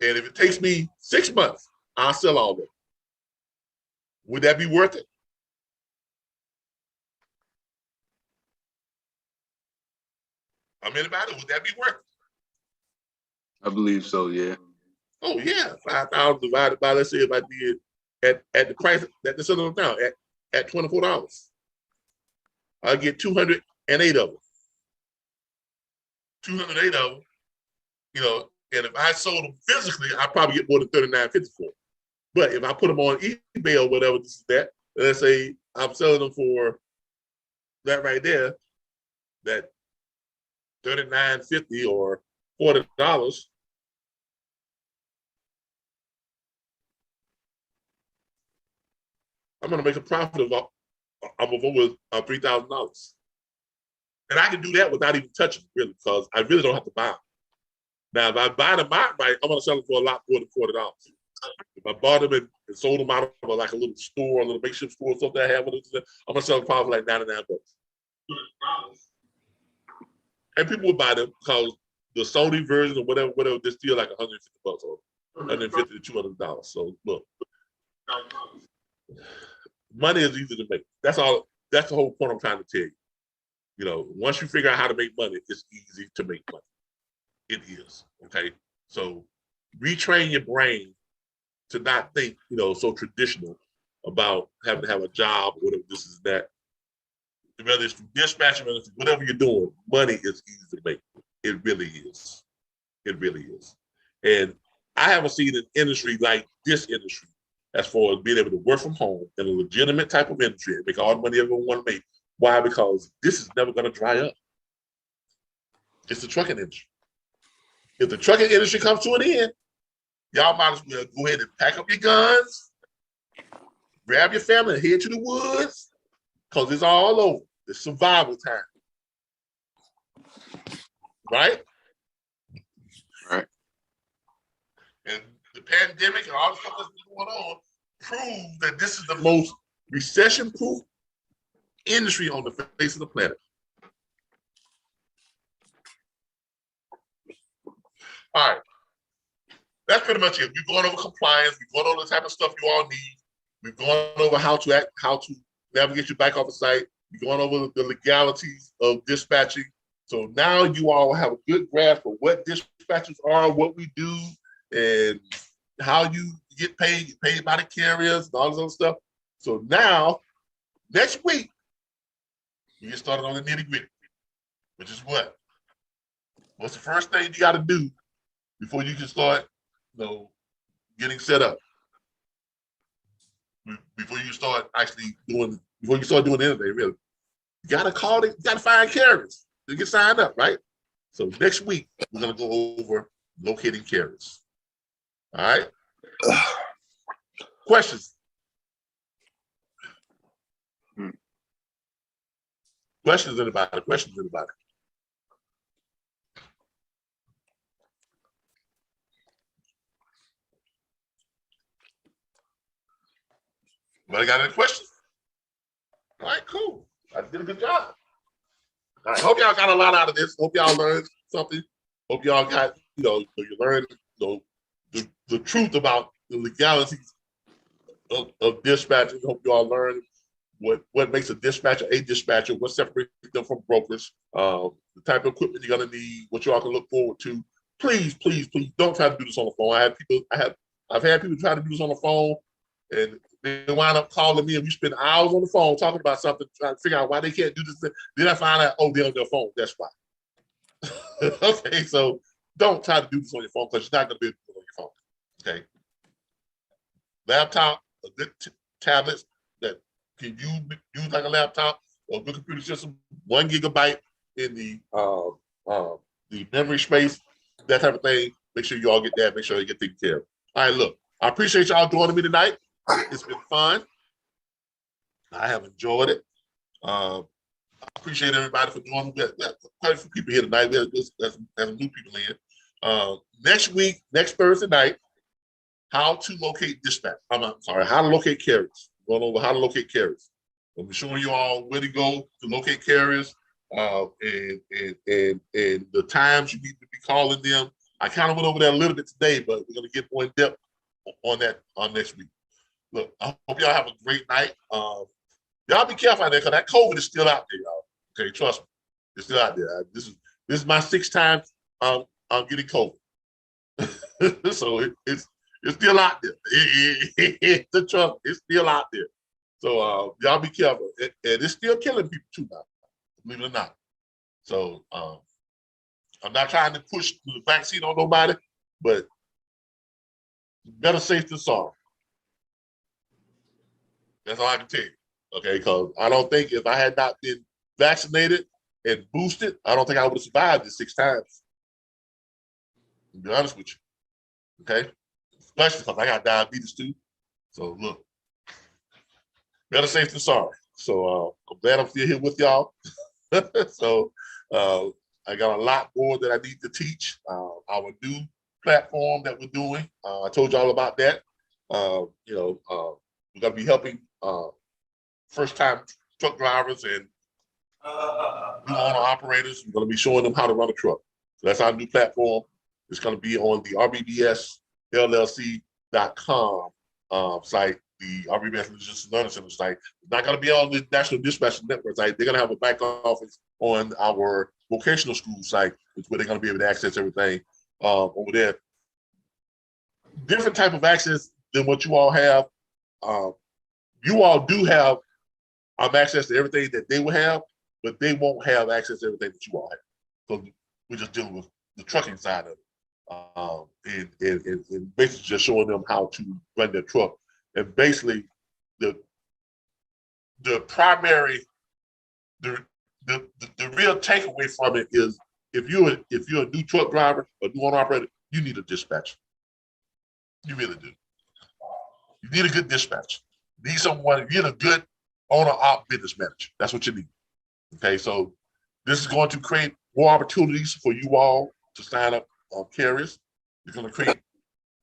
and if it takes me 6 months, I'll sell all of it. Would that be worth it? Anybody, would that be worth it? I believe so, yeah. Oh yeah, 5,000 divided by, let's say if I did at the price that they're selling them now, at $24, I get 208 of them. 208 of them, and if I sold them physically, I probably get more than $39.50 for them. But if I put them on eBay or whatever, this is that, let's say I'm selling them for that right there, that $39.50 or $40. I'm going to make a profit of over $3,000. And I can do that without even touching them, really, because I really don't have to buy them. Now, if I buy them outright, I'm going to sell them for a lot more than $40. If I bought them and sold them out of like a little store, a little makeshift store, something I have, I'm going to sell them probably for like $99. And people would buy them because the Sony version or whatever, they're still like $150 or $150 to $200. So look, money is easy to make. That's all. That's the whole point I'm trying to tell you. Once you figure out how to make money, it's easy to make money. It is, okay? So retrain your brain to not think, so traditional about having to have a job or whatever this is that. Whether it's dispatching, whatever you're doing, money is easy to make. It really is. It really is. And I haven't seen an industry like this industry as far as being able to work from home in a legitimate type of industry and make all the money everyone want to make. Why? Because this is never going to dry up. It's the trucking industry. If the trucking industry comes to an end, y'all might as well go ahead and pack up your guns, grab your family and head to the woods, because it's all over. It's survival time. Right? Right. And the pandemic and all the stuff that's been going on proves that this is the most recession-proof industry on the face of the planet. All right. That's pretty much it. We've gone over compliance. We've gone over the type of stuff you all need. We've gone over how to navigate your back office site. We've gone over the legalities of dispatching. So now you all have a good grasp of what dispatchers are, what we do, and how you get paid by the carriers and all this other stuff. So now, next week, we get started on the nitty-gritty, which is what? What's the first thing you got to do before you can start, getting set up? Before you start doing anything, really. You got to call it, you got to find carriers to get signed up, right? So next week, we're going to go over locating carriers. All right? Questions? Questions, anybody? Questions, anybody? Anybody got any questions? All right, cool. I did a good job. All right, hope y'all got a lot out of this. Hope y'all learned something. Hope y'all got, you learned, the truth about the legalities of dispatching. Hope y'all learned what makes a dispatcher, what separates them from brokers, the type of equipment you're gonna need, what y'all can look forward to. Please, please, please don't try to do this on the phone. I've had people try to do this on the phone, and they wind up calling me, and we spend hours on the phone talking about something, trying to figure out why they can't do this. Then I find out, they're on their phone. That's why. Okay, so don't try to do this on your phone, because you're not going to be able to do it on your phone. Okay. Laptop, a good tablets that can use like a laptop or a good computer system, 1 gigabyte in the memory space, that type of thing. Make sure you all get that. Make sure you get taken care of. All right, look, I appreciate y'all joining me tonight. It's been fun. I have enjoyed it. I appreciate everybody for joining. Quite a few people here tonight. There's some new people in. Next week, next Thursday night, how to locate dispatch. How to locate carriers. Going over how to locate carriers. I'll be showing you all where to go to locate carriers, and the times you need to be calling them. I kind of went over that a little bit today, but we're going to get more in depth on that on next week. Look, I hope y'all have a great night. Y'all be careful out there, because that COVID is still out there, y'all. Okay, trust me, it's still out there. This is my 6th time I'm getting COVID, so it's still out there. The trouble, it's still out there. So y'all be careful, and it's still killing people too now, believe it or not. So I'm not trying to push the vaccine on nobody, but better safe than sorry. That's all I can tell you. Okay, because I don't think if I had not been vaccinated and boosted, I don't think I would have survived this 6 times. To be honest with you. Okay? Especially because I got diabetes too. So look, better safe than sorry. So I'm glad I'm still here with y'all. So I got a lot more that I need to teach. Our new platform that we're doing. I told y'all about that. We're going to be helping first-time truck drivers and new owner operators. We're going to be showing them how to run a truck. So that's our new platform. It's going to be on the RBBSLLC.com site, the RBBS Logistics Learning Centers site. It's not going to be on the National Dispatch Network site. They're going to have a back office on our vocational school site, which is where they're going to be able to access everything over there. Different type of access than what you all have. You all do have access to everything that they will have, but they won't have access to everything that you all have. So we're just dealing with the trucking side of it, and basically just showing them how to run their truck. And basically, the primary, the real takeaway from it is if you're a new truck driver or new owner operator, you need a dispatcher. You really do. You need a good dispatcher. You need someone, you need a good owner op business manager. That's what you need. Okay, so this is going to create more opportunities for you all to sign up carriers. It's going to create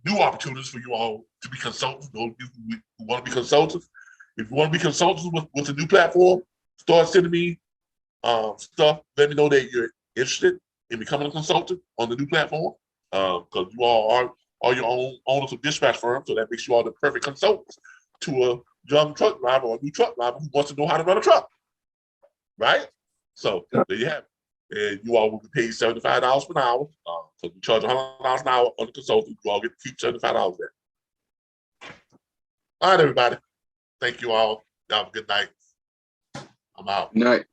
new opportunities for you all to be consultants, those who want to be consultants. If you want to be consultants with a new platform, start sending me stuff. Let me know that you're interested in becoming a consultant on the new platform, because you all are your own owners of dispatch firms, so that makes you all the perfect consultants to a young truck driver or a new truck driver who wants to know how to run a truck, right? So there you have it. And you all will be paid $75 per hour. So we charge $100 an hour on the consultant. You all get to keep $75 there. All right, everybody. Thank you all. Y'all have a good night. I'm out. Night.